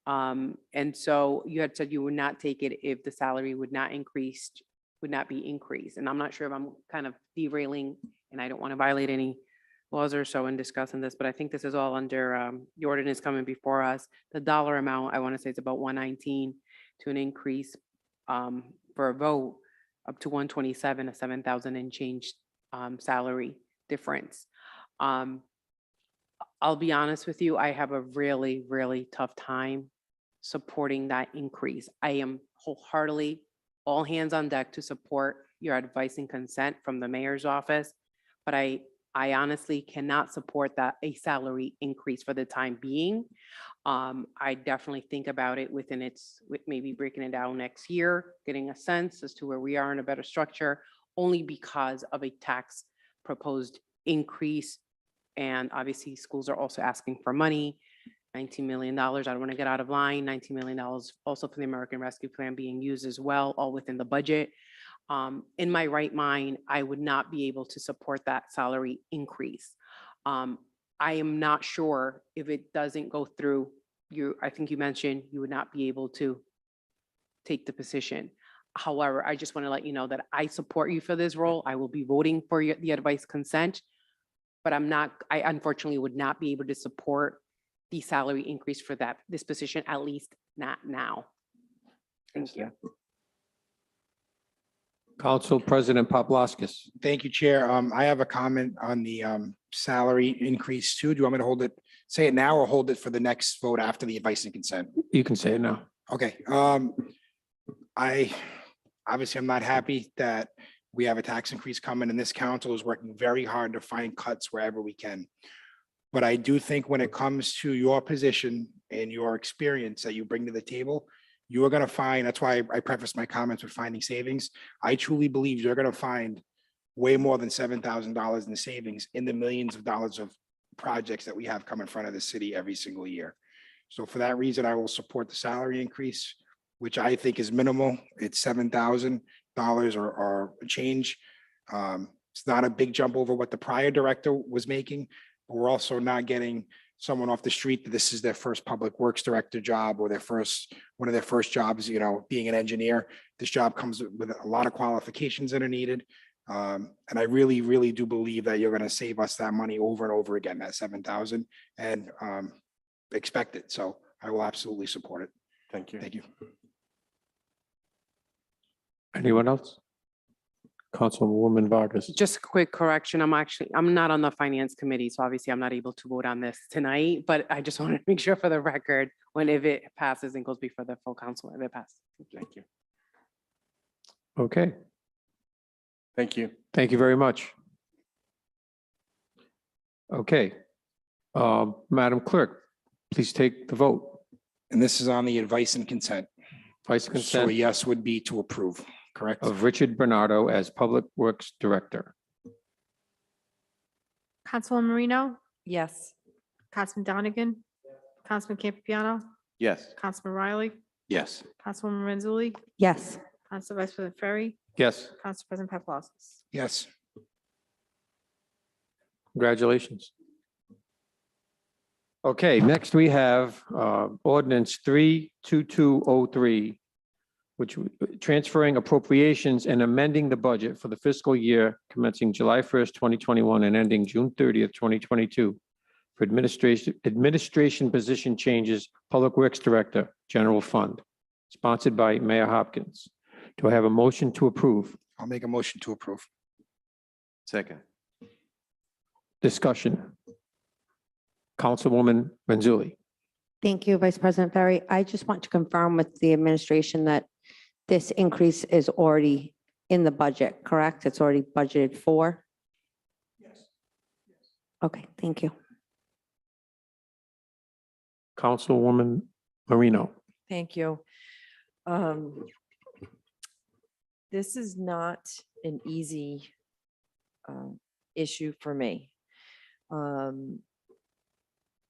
And so you had said you would not take it if the salary would not be increased. And I'm not sure if I'm kind of derailing, and I don't want to violate any laws or so in discussing this, but I think this is all under the ordinance coming before us. The dollar amount, I want to say it's about 119 to an increase for a vote up to 127, a 7,000 and change salary difference. I'll be honest with you, I have a really, really tough time supporting that increase. I am wholeheartedly all hands on deck to support your advice and consent from the mayor's office, but I honestly cannot support that a salary increase for the time being. I definitely think about it with maybe breaking it down next year, getting a sense as to where we are in a better structure, only because of a tax proposed increase. And obviously schools are also asking for money, $19 million. I don't want to get out of line. $19 million also for the American Rescue Plan being used as well, all within the budget. In my right mind, I would not be able to support that salary increase. I am not sure if it doesn't go through I think you mentioned you would not be able to take the position. However, I just want to let you know that I support you for this role. I will be voting for the advice consent, but I unfortunately would not be able to support the salary increase for this position, at least not now. Thank you. Council President Paplaskas. Thank you, Chair. I have a comment on the salary increase too. Do you want me to say it now or hold it for the next vote after the advice and consent? You can say it now. Okay. I'm not happy that we have a tax increase coming, and this council is working very hard to find cuts wherever we can. But I do think when it comes to your position and your experience that you bring to the table, you are going to find, that's why I prefaced my comments with finding savings. I truly believe you're going to find way more than $7,000 in savings in the millions of dollars of projects that we have come in front of the city every single year. So for that reason, I will support the salary increase, which I think is minimal. It's $7,000 or a change. It's not a big jump over what the prior director was making, but we're also not getting someone off the street that this is their first public works director job or one of their first jobs, being an engineer. This job comes with a lot of qualifications that are needed. And I really, really do believe that you're going to save us that money over and over again, that 7,000, and expect it. So I will absolutely support it. Thank you. Thank you. Anyone else? Councilwoman Vargas. Just a quick correction. I'm not on the finance committee, so obviously I'm not able to vote on this tonight, but I just wanted to make sure for the record, if it passes and goes before the full council, if it passes. Thank you. Okay, Thank you. thank you very much. Okay, Madam Clerk, please take the vote. And this is on the advice and consent. Vice So a consent yes would be to approve, correct? of Richard Bernardo as Public Works Director. Councilwoman Marino, Yes. Councilman Donegan, Councilman Campiano, Yes. Councilman Riley, Yes. Councilwoman Renzulli, Yes. Council Vice President Ferry, Yes, Council President Paplaskas. Yes. congratulations. Okay, next we have ordinance 32203, which transferring appropriations and amending the budget for the fiscal year commencing July 1st, 2021 and ending June 30th, 2022 for administration position changes, Public Works Director, General Fund, sponsored by Mayor Hopkins. Do I have a motion to approve? I'll make a motion to approve. Second. Discussion. Councilwoman Manzulli. Thank you, Vice President Ferry. I just want to confirm with the administration that this increase is already in the budget, correct? It's already budgeted for? Yes. Okay, thank you. Councilwoman Marino. Thank you. This is not an easy issue for me.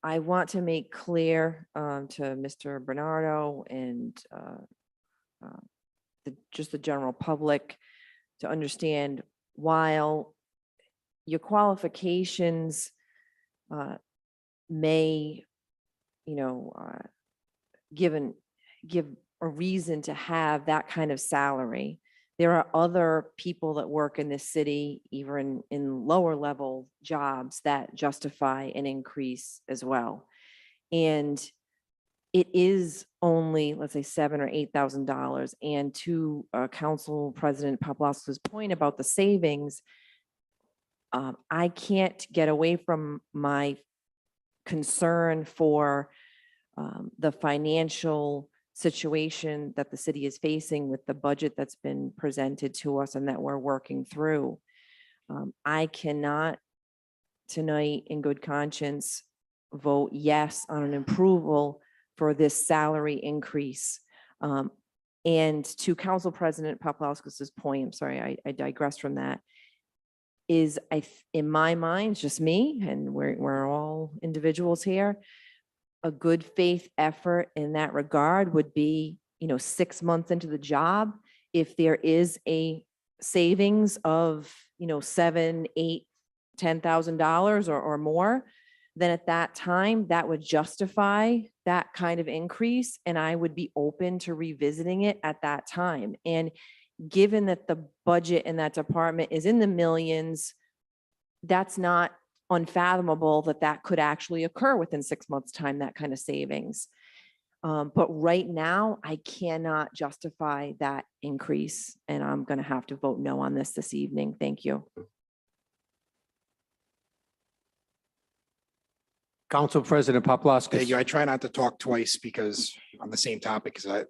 I want to make clear to Mr. Bernardo and just the general public to understand, while your qualifications may, give a reason to have that kind of salary, there are other people that work in this city, even in lower level jobs, that justify an increase as well. And it is only, let's say, $7,000 or $8,000. And to Council President Paplosky's point about the savings, I can't get away from my concern for the financial situation that the city is facing with the budget that's been presented to us and that we're working through. I cannot tonight in good conscience vote yes on an approval for this salary increase. And to Council President Paplosky's point, I'm sorry, I digress from that, is in my mind, just me, and we're all individuals here, a good faith effort in that regard would be, 6 months into the job, if there is a savings of, $7,000, $8,000, $10,000 or more, then at that time, that would justify that kind of increase. And I would be open to revisiting it at that time. And given that the budget in that department is in the millions, that's not unfathomable that could actually occur within 6 months' time, that kind of savings. But right now, I cannot justify that increase, and I'm going to have to vote no on this evening. Thank you. Council President Paplosky. Thank you. I try not to talk twice because on the same topic as the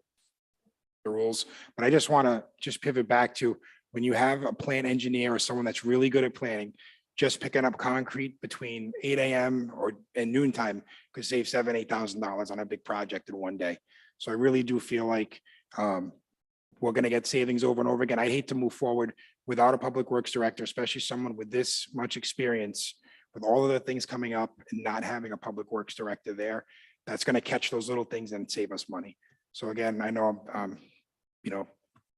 rules, but I just want to pivot back to when you have a plant engineer or someone that's really good at planning, just picking up concrete between 8 a.m. and noontime could save $7,000, $8,000 on a big project in one day. So I really do feel like we're going to get savings over and over again. I hate to move forward without a public works director, especially someone with this much experience, with all of the things coming up and not having a public works director there. That's going to catch those little things and save us money. So again, I know I'm,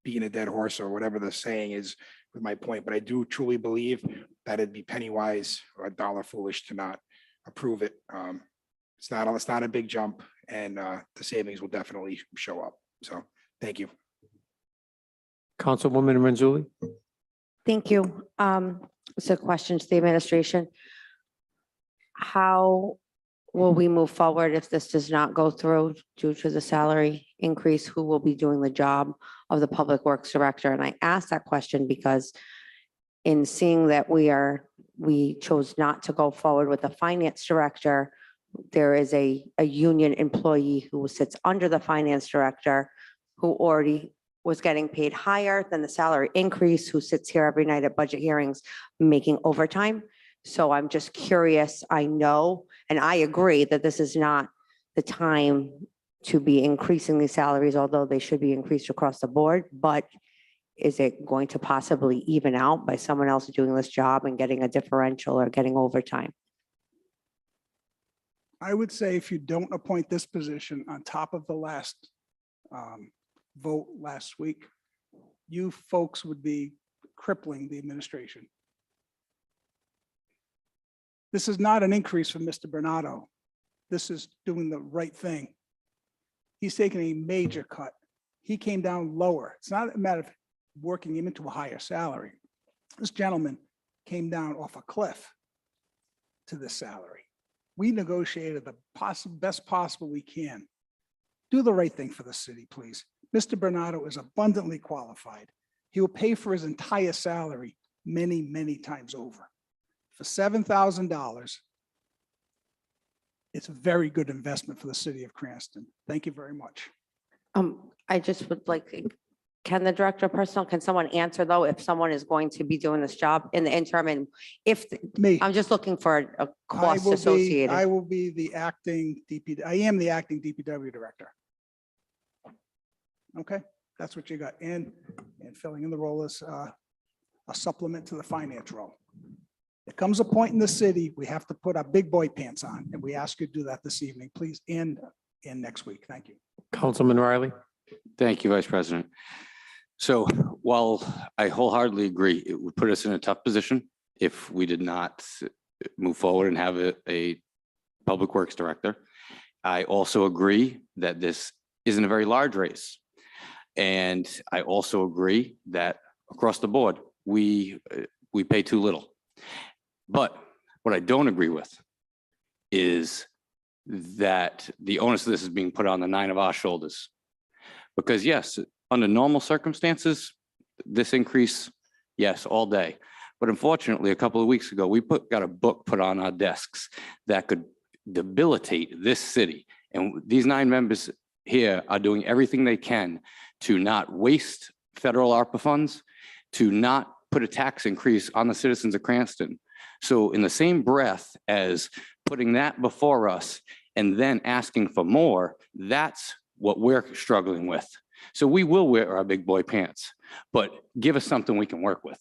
beating a dead horse or whatever the saying is with my point, but I do truly believe that it'd be penny wise or a dollar foolish to not approve it. It's not a big jump, and the savings will definitely show up. So thank you. Councilwoman Manzulli. Thank you. It's a question to the administration. How will we move forward if this does not go through due to the salary increase? Who will be doing the job of the Public Works Director? And I asked that question because in seeing that we chose not to go forward with the Finance Director, there is a union employee who sits under the Finance Director who already was getting paid higher than the salary increase, who sits here every night at budget hearings making overtime. So I'm just curious. I know, and I agree that this is not the time to be increasing these salaries, although they should be increased across the board, but is it going to possibly even out by someone else doing this job and getting a differential or getting overtime? I would say if you don't appoint this position on top of the last vote last week, you folks would be crippling the administration. This is not an increase from Mr. Bernardo. this is doing the right thing. He's taking a major cut. He came down lower. It's not a matter of working him into a higher salary. This gentleman came down off a cliff to this salary. We negotiated the best possible we can. Do the right thing for the city, please. Mr. Bernardo is abundantly qualified. He will pay for his entire salary many, many times over. For $7,000, it's a very good investment for the city of Cranston. Thank you very much. I just would like, can the director of personnel, can someone answer though, if someone is going to be doing this job in the interim? And if, Me. I'm just looking for a I cost will be, associated. I will be the acting I am the acting DPW director. Okay, that's what you got. And filling in the role is a supplement to the finance role. There comes a point in the city, we have to put our big boy pants on, and we ask you to do that this evening, please, and next week. Thank you. Councilman Riley. Thank you, Vice President. So while I wholeheartedly agree, it would put us in a tough position if we did not move forward and have a Public Works Director. I also agree that this isn't a very large race. And I also agree that across the board, we pay too little. But what I don't agree with is that the onus of this is being put on the 9 of our shoulders. Because yes, under normal circumstances, this increase, yes, all day. But unfortunately, a couple of weeks ago, we got a book put on our desks that could debilitate this city. And these 9 members here are doing everything they can to not waste federal ARPA funds, to not put a tax increase on the citizens of Cranston. So in the same breath as putting that before us and then asking for more, that's what we're struggling with. So we will wear our big boy pants, but give us something we can work with.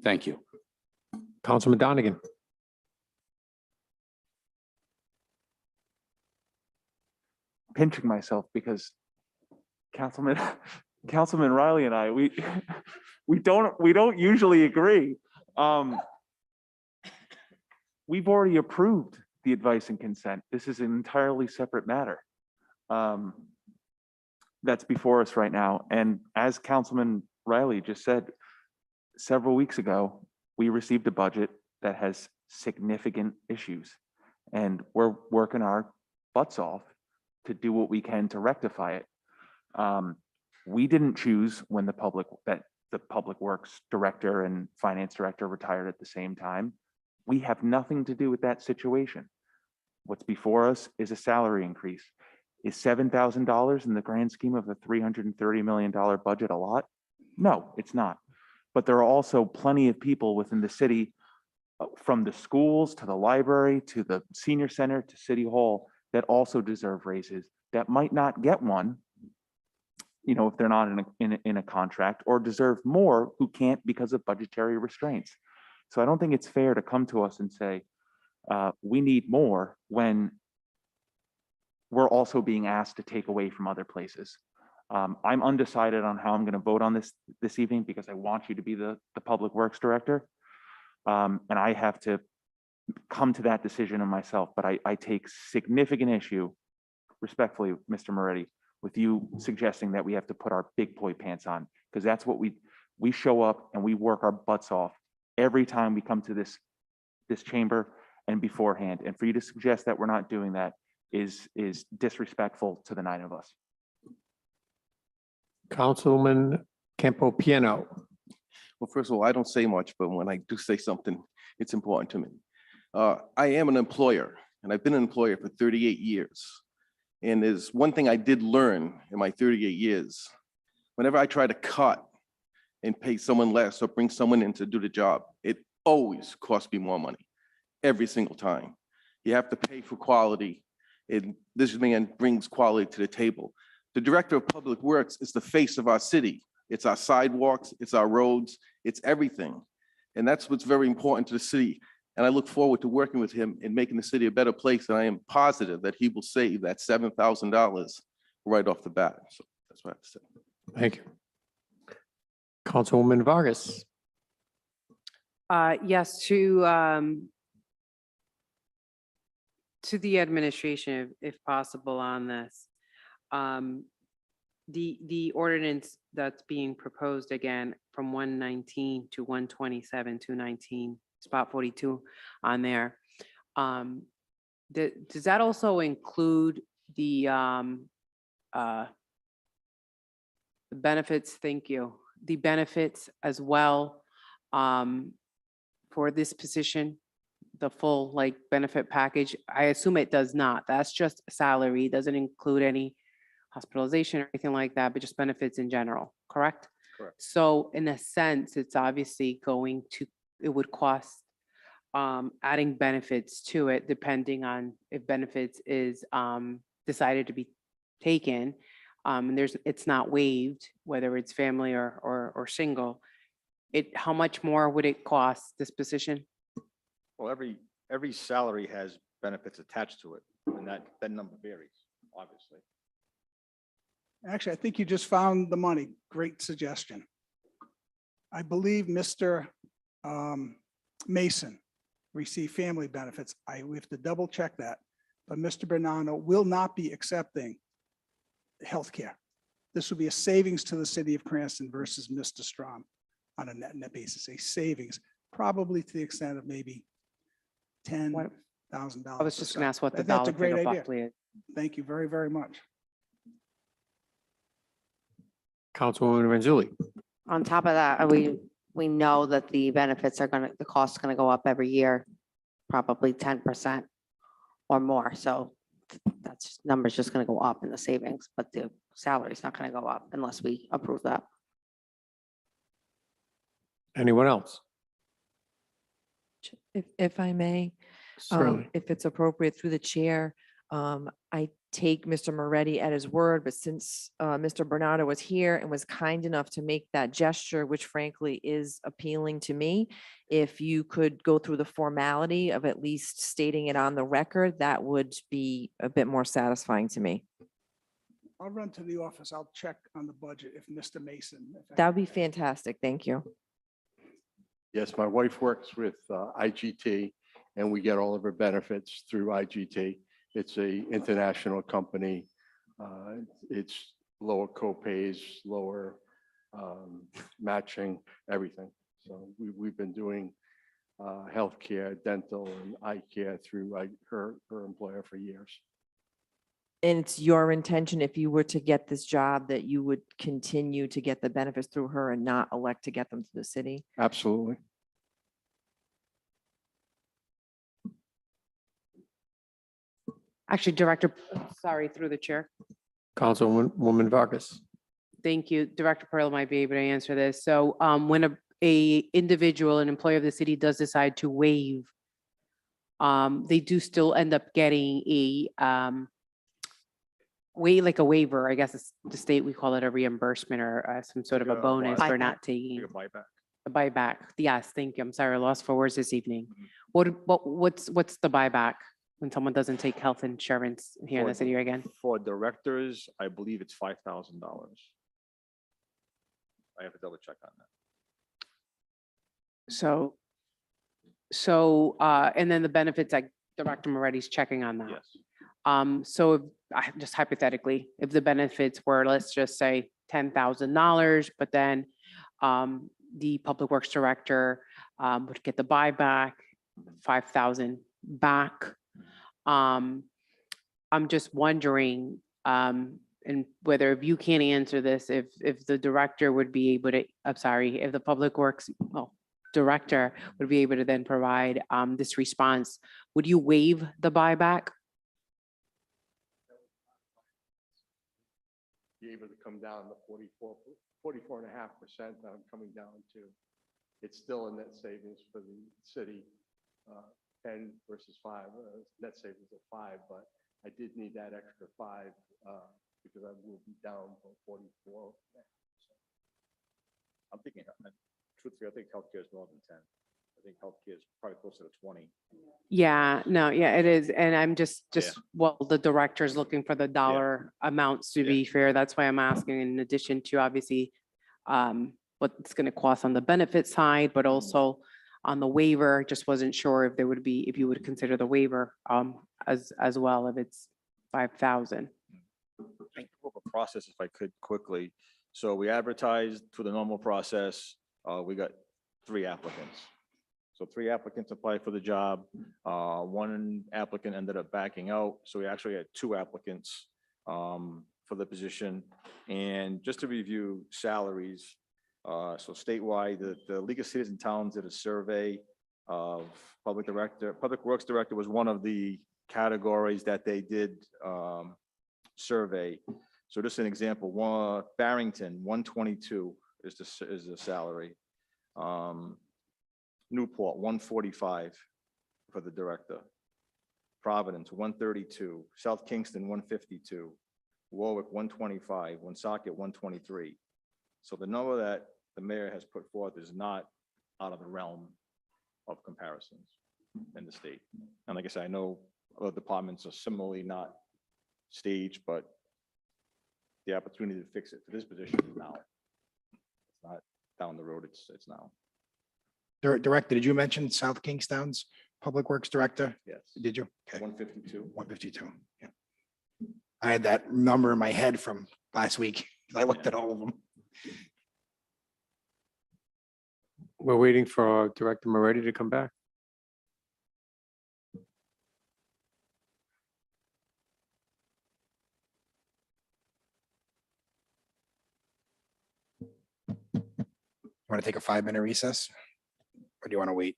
Thank you. Councilman Donegan. Pinching myself because Councilman Riley and I, we don't usually agree. We've already approved the advice and consent. This is an entirely separate matter that's before us right now. And as Councilman Riley just said, several weeks ago, we received a budget that has significant issues, and we're working our butts off to do what we can to rectify it. We didn't choose when the Public Works Director and Finance Director retired at the same time. We have nothing to do with that situation. What's before us is a salary increase. Is $7,000 in the grand scheme of a $330 million budget a lot? No, it's not. But there are also plenty of people within the city, from the schools to the library to the senior center to City Hall, that also deserve raises that might not get one, you know, if they're not in a contract, or deserve more who can't because of budgetary restraints. So I don't think it's fair to come to us and say, we need more when we're also being asked to take away from other places. I'm undecided on how I'm going to vote on this evening because I want you to be the Public Works Director. And I have to come to that decision in myself, but I take significant issue, respectfully, Mr. Moretti, with you suggesting that we have to put our big boy pants on, because that's what we show up and we work our butts off every time we come to this chamber and beforehand. And for you to suggest that we're not doing that is disrespectful to the 9 of us. Councilman Campo Piano. Well, first of all, I don't say much, but when I do say something, it's important to me. I am an employer, and I've been an employer for 38 years. And there's one thing I did learn in my 38 years. Whenever I try to cut and pay someone less or bring someone in to do the job, it always costs me more money, every single time. You have to pay for quality, and this man brings quality to the table. The Director of Public Works is the face of our city. It's our sidewalks, it's our roads, it's everything. And that's what's very important to the city. And I look forward to working with him and making the city a better place. And I am positive that he will save that $7,000 right off the bat. So that's what I have to say. Thank you. Councilwoman Vargas. Yes, to To the administration, if possible, on this. The ordinance that's being proposed again from 119 to 127, 219, spot 42 on there. Does that also include the benefits? Thank you. The benefits as well for this position, the full like benefit package? I assume it does not. That's just salary. Doesn't include any hospitalization or anything like that, but just benefits in general, correct? Correct. So in a sense, it's obviously going to, it would cost adding benefits to it, depending on if benefits is decided to be taken. And it's not waived, whether it's family or single. How much more would it cost this position? Well, every salary has benefits attached to it, and that number varies, obviously. Actually, I think you just found the money. Great suggestion. I believe Mr. Mason received family benefits. We have to double check that, but Mr. Bernardo will not be accepting healthcare. This will be a savings to the city of Cranston versus Mr. Strom on a net basis, a savings, probably to the extent of maybe $10,000. I was just gonna ask what the That's dollar a great figure idea. roughly is. Thank you very, very much. Councilwoman Renzulli. On top of that, we know that the benefits are the cost is gonna go up every year, probably 10% or more. So that's number's just gonna go up in the savings, but the salary's not gonna go up unless we approve that. Anyone else? If I may, Certainly. if it's appropriate through the chair, I take Mr. Moretti at his word, but since Mr. Bernardo was here and was kind enough to make that gesture, which frankly is appealing to me, if you could go through the formality of at least stating it on the record, that would be a bit more satisfying to me. I'll run to the office. I'll check on the budget if Mr. Mason. That would be fantastic. Thank you. Yes, my wife works with IGT, and we get all of her benefits through IGT. It's a international company. It's lower co-pays, lower matching, everything. So we've been doing healthcare, dental, and eye care through her employer for years. And it's your intention, if you were to get this job, that you would continue to get the benefits through her and not elect to get them through the city? Absolutely. Actually, Director, sorry, through the chair. Councilwoman Vargas. Thank you. Director Pearl might be able to answer this. So when a individual, an employee of the city does decide to waive, they do still end up getting a like a waiver, I guess it's the state, we call it a reimbursement or some sort of a bonus for not taking. A buyback. Yes, thank you. I'm sorry, I lost for words this evening. What's the buyback when someone doesn't take health insurance here in the city again? For directors, I believe it's $5,000. I have to double check on that. So and then the benefits, like Director Moretti's checking on that. Yes. So if just hypothetically, if the benefits were, let's just say $10,000, but then the Public Works Director would get the buyback, 5,000 back. I'm just wondering, and whether if you can't answer this, if the director would be able to, I'm sorry, if the Public Works, Director would be able to then provide this response, would you waive the buyback? Be able to come down to 44.5% that I'm coming down to. It's still a net savings for the city, 10 versus 5, net savings of 5, but I did need that extra 5 because I will be down from 44. I'm thinking, truthfully, I think healthcare is more than 10. I think healthcare is probably closer to 20. Yeah, no, yeah, it is. And I'm just, well, the director is looking for the dollar amounts to be fair. That's why I'm asking, in addition to obviously what it's going to cost on the benefit side, but also on the waiver. Just wasn't sure if there would be, if you would consider the waiver as well, if it's 5,000. I can go over process if I could quickly. So we advertised for the normal process. We got 3 applicants. So 3 applicants applied for the job. 1 applicant ended up backing out. So we actually had 2 applicants for the position. And just to review salaries, so statewide, the League of Cities and Towns did a survey of public works director was one of the categories that they did survey. So just an example, Barrington, 122 is the salary. Newport, 145 for the director. Providence, 132. South Kingston, 152. Warwick, 125. Woonsocket, 123. So the number that the mayor has put forth is not out of the realm of comparisons in the state. And like I said, I know other departments are similarly not staged, but the opportunity to fix it for this position is now. It's not down the road, it's now. Director, did you mention South Kingstown's Public Works Director? Yes. Did you? Okay. 152. 152. Yeah. I had that number in my head from last week. I looked at all of them. We're waiting for Director Moretti to come back. Want to take a 5-minute recess? Or do you want to wait?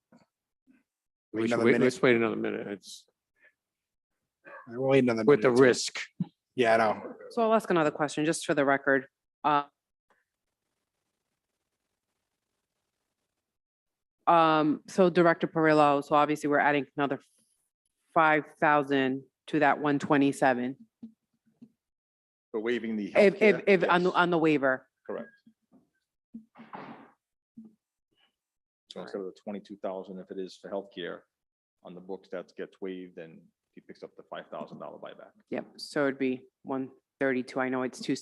Wait another Wait, minute? let's wait another minute. It's We'll wait another with minute. the or two. risk. Yeah, I know. So I'll ask another question, just for the record. So Director Perillo, so obviously we're adding another 5,000 to that 127. For waiving the If, healthcare, on the, yes, on the waiver. correct. So instead of the 22,000, if it is for healthcare on the books, that gets waived and he picks up the $5,000 buyback. Yep, so it'd be 132. I know it's two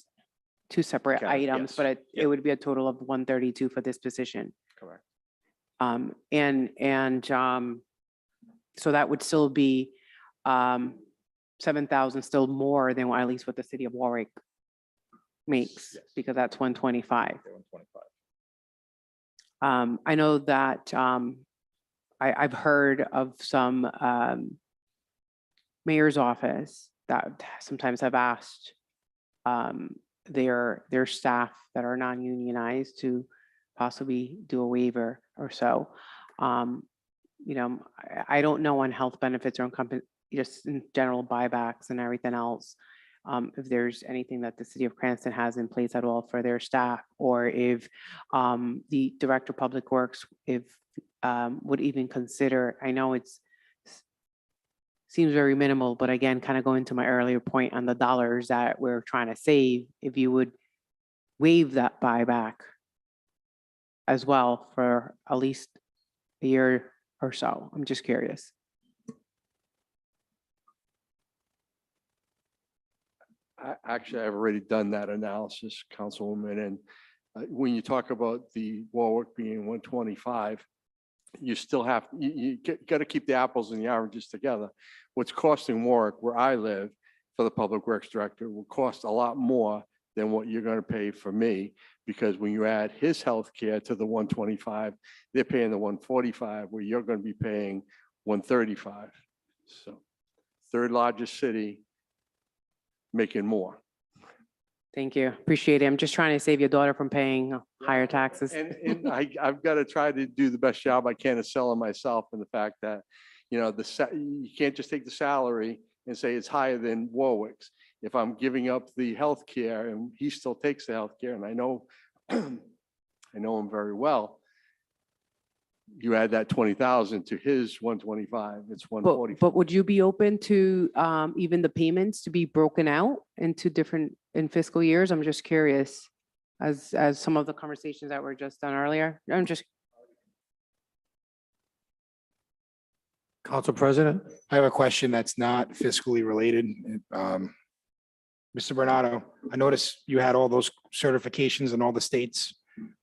separate Got it, items, yes. but it Yep. would be a total of 132 for this position. Correct. So that would still be 7,000, still more than at least what the city of Warwick makes, Yes. because that's 125. Okay, 125. I know that I've heard of some mayor's office that sometimes have asked their staff that are non-unionized to possibly do a waiver or so. You know, I don't know on health benefits or on just in general buybacks and everything else. If there's anything that the city of Cranston has in place at all for their staff, or if the Director of Public Works, would even consider, I know seems very minimal, but again, kind of going to my earlier point on the dollars that we're trying to save, if you would waive that buyback as well for at least a year or so. I'm just curious. Actually, I've already done that analysis, Councilwoman, and when you talk about the Warwick being 125, you still have, you got to keep the apples and the oranges together. What's costing Warwick, where I live, for the Public Works Director will cost a lot more than what you're going to pay for me, because when you add his health care to the 125, they're paying the 145, where you're going to be paying 135. So 3rd largest city, making more. Thank you. Appreciate it. I'm just trying to save your daughter from paying higher taxes. And I've got to try to do the best job I can of selling myself, and the fact that, you know, you can't just take the salary and say it's higher than Warwick's. If I'm giving up the health care and he still takes the health care, and I know I know him very well, you add that 20,000 to his 125, it's 145. But would you be open to even the payments to be broken out into different in fiscal years? I'm just curious, as some of the conversations that were just done earlier. I'm just. Council President? I have a question that's not fiscally related. Mr. Bernardo, I noticed you had all those certifications in all the states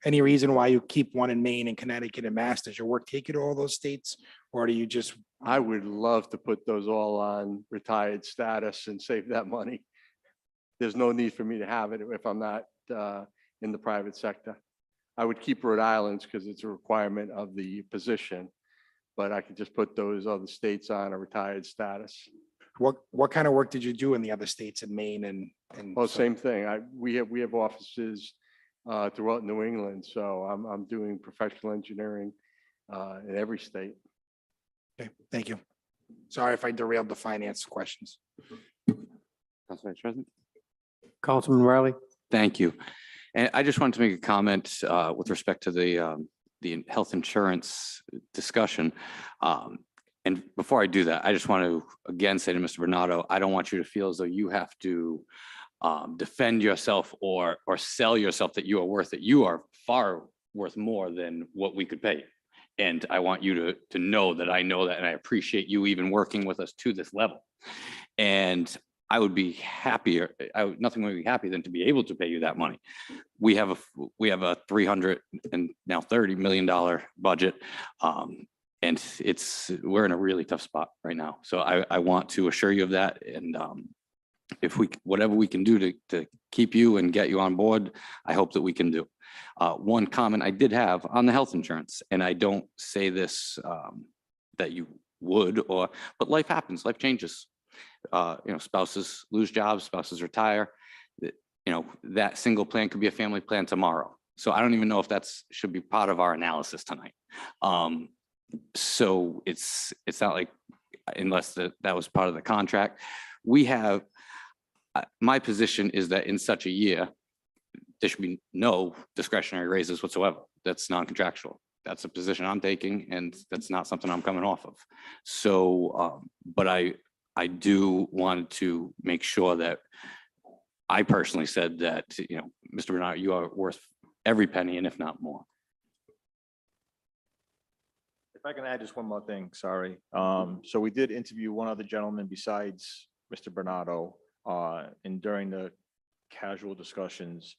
any reason why you keep one in Maine and Connecticut and Mass? Does your work take you to all those states? Or do you just, I would love to put those all on retired status and save that money. There's no need for me to have it if I'm not in the private sector. I would keep Rhode Island's because it's a requirement of the position, but I could just put those other states on a retired status. what kind of work did you do in the other states in Maine and? Well, same thing. We have offices throughout New England, so I'm doing professional engineering in every state. Okay, thank you. Sorry if I derailed the finance questions. Council Vice President. Councilman Riley? Thank you. And I just wanted to make a comment with respect to the health insurance discussion. And before I do that, I just want to again say to Mr. Bernardo, I don't want you to feel as though you have to defend yourself or sell yourself that you are worth it. You are far worth more than what we could pay you. And I want you to know that I know that, and I appreciate you even working with us to this level. And I would be happier, nothing would be happier than to be able to pay you that money. We have a $300 and now $30 million budget. And we're in a really tough spot right now. So I want to assure you of that. And whatever we can do to keep you and get you on board, I hope that we can do. One comment I did have on the health insurance, and I don't say this that you would, but life happens, life changes. Spouses lose jobs, spouses retire. That single plan could be a family plan tomorrow. So I don't even know if should be part of our analysis tonight. So it's not like, unless that was part of the contract. We have, my position is that in such a year, there should be no discretionary raises whatsoever. That's non-contractual. That's a position I'm taking, and that's not something I'm coming off of. So, but I do want to make sure that I personally said that, Mr. Bernard, you are worth every penny, and if not more. If I can add just one more thing, sorry. So we did interview one other gentleman besides Mr. Bernardo, and during the casual discussions,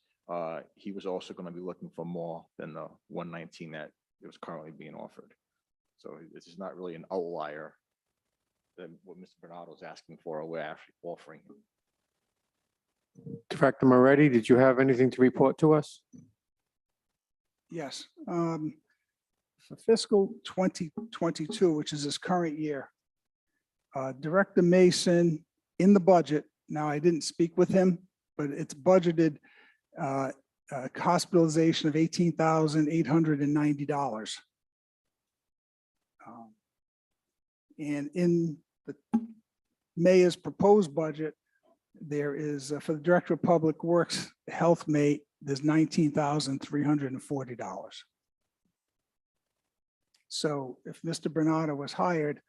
he was also going to be looking for more than the 119 that it was currently being offered. So this is not really an outlier than what Mr. Bernardo is asking for, or we're actually offering him. Director Moretti, did you have anything to report to us? Yes. For fiscal 2022, which is this current year, Director Mason in the budget, now I didn't speak with him, but it's budgeted hospitalization of $18,890. And in the mayor's proposed budget, there is for the Director of Public Works, Health Mate, there's $19,340. So if Mr. Bernardo was hired,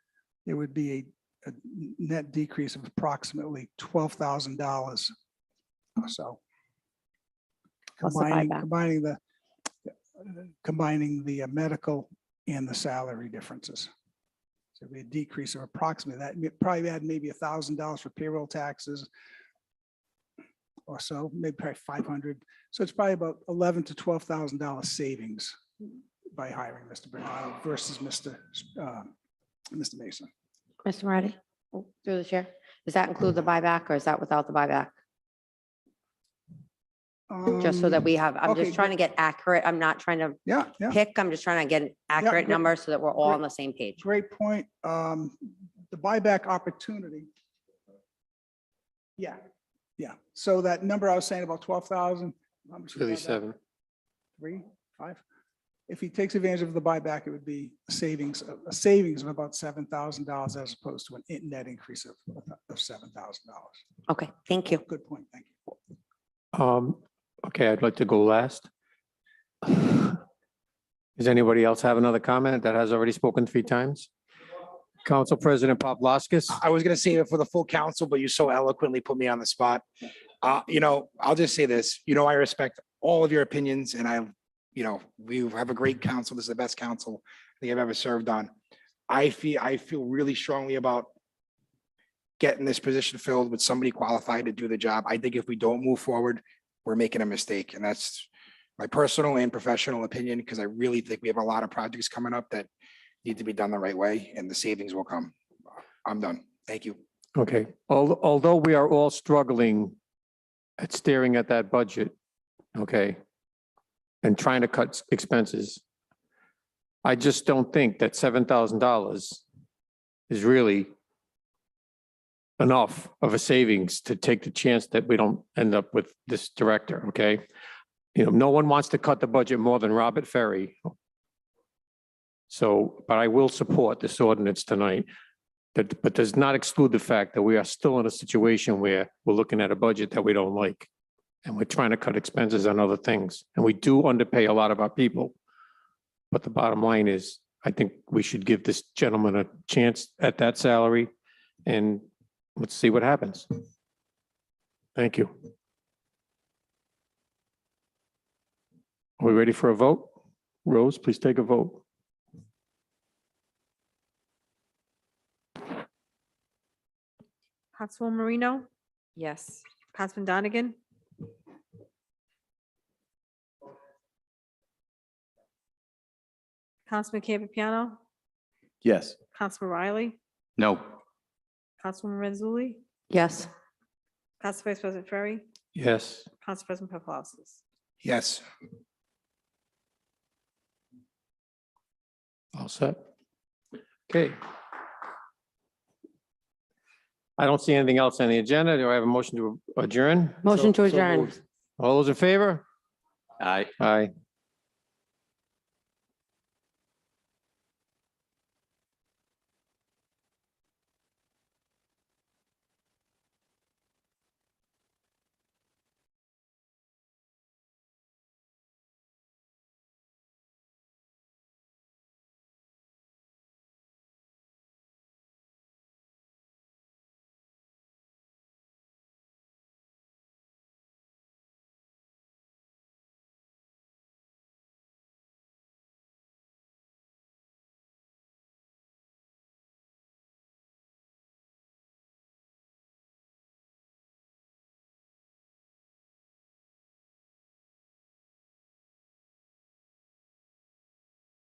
it would be a net decrease of approximately $12,000 or so. Plus the buyback. Combining the medical and the salary differences. So it'd be a decrease of approximately that. Probably add maybe $1,000 for payroll taxes or so, maybe probably 500. So it's probably about $11,000 to $12,000 savings by hiring Mr. Bernardo versus Mr. Mason. Mr. Moretti, through the chair, does that include the buyback or is that without the buyback? Just so that we have, I'm okay, just trying to get accurate. I'm not trying to Yeah, yeah. pick. I'm just trying to get an accurate great. number so that we're all on the same page. Great point. The buyback opportunity. Yeah, yeah. So that number I was saying about 12,000. 37. 3, 5. If he takes advantage of the buyback, it would be a savings of about $7,000 as opposed to a net increase of $7,000. Okay, thank you. Good point. Thank you. Okay, I'd like to go last. Does anybody else have another comment that has already spoken 3 times? Council President Paplaskas. I was going to save it for the full council, but you so eloquently put me on the spot. I'll just say this, I respect all of your opinions, and we have a great council. This is the best council I think I've ever served on. I feel really strongly about getting this position filled with somebody qualified to do the job. I think if we don't move forward, we're making a mistake. And that's my personal and professional opinion, because I really think we have a lot of projects coming up that need to be done the right way and the savings will come. I'm done. Thank you. Okay, although we are all struggling at staring at that budget, okay, and trying to cut expenses, I just don't think that $7,000 is really enough of a savings to take the chance that we don't end up with this director, okay? You know, no one wants to cut the budget more than Robert Ferry. So, but I will support this ordinance tonight. But does not exclude the fact that we are still in a situation where we're looking at a budget that we don't like. And we're trying to cut expenses on other things. And we do underpay a lot of our people. But the bottom line is, I think we should give this gentleman a chance at that salary. And let's see what happens. Thank you. Are we ready for a vote? Rose, please take a vote. Councilwoman Marino, Yes. Councilman Donegan, Councilman Campiano, Yes. Councilman Riley, No. Councilwoman Renzulli, Yes. Council Vice President Ferry, Yes. Council President Paplaskas. Yes. All set. Okay. I don't see anything else on the agenda. Do I have a motion to adjourn? Motion to So adjourn. moved. All those in favor? Aye. Aye.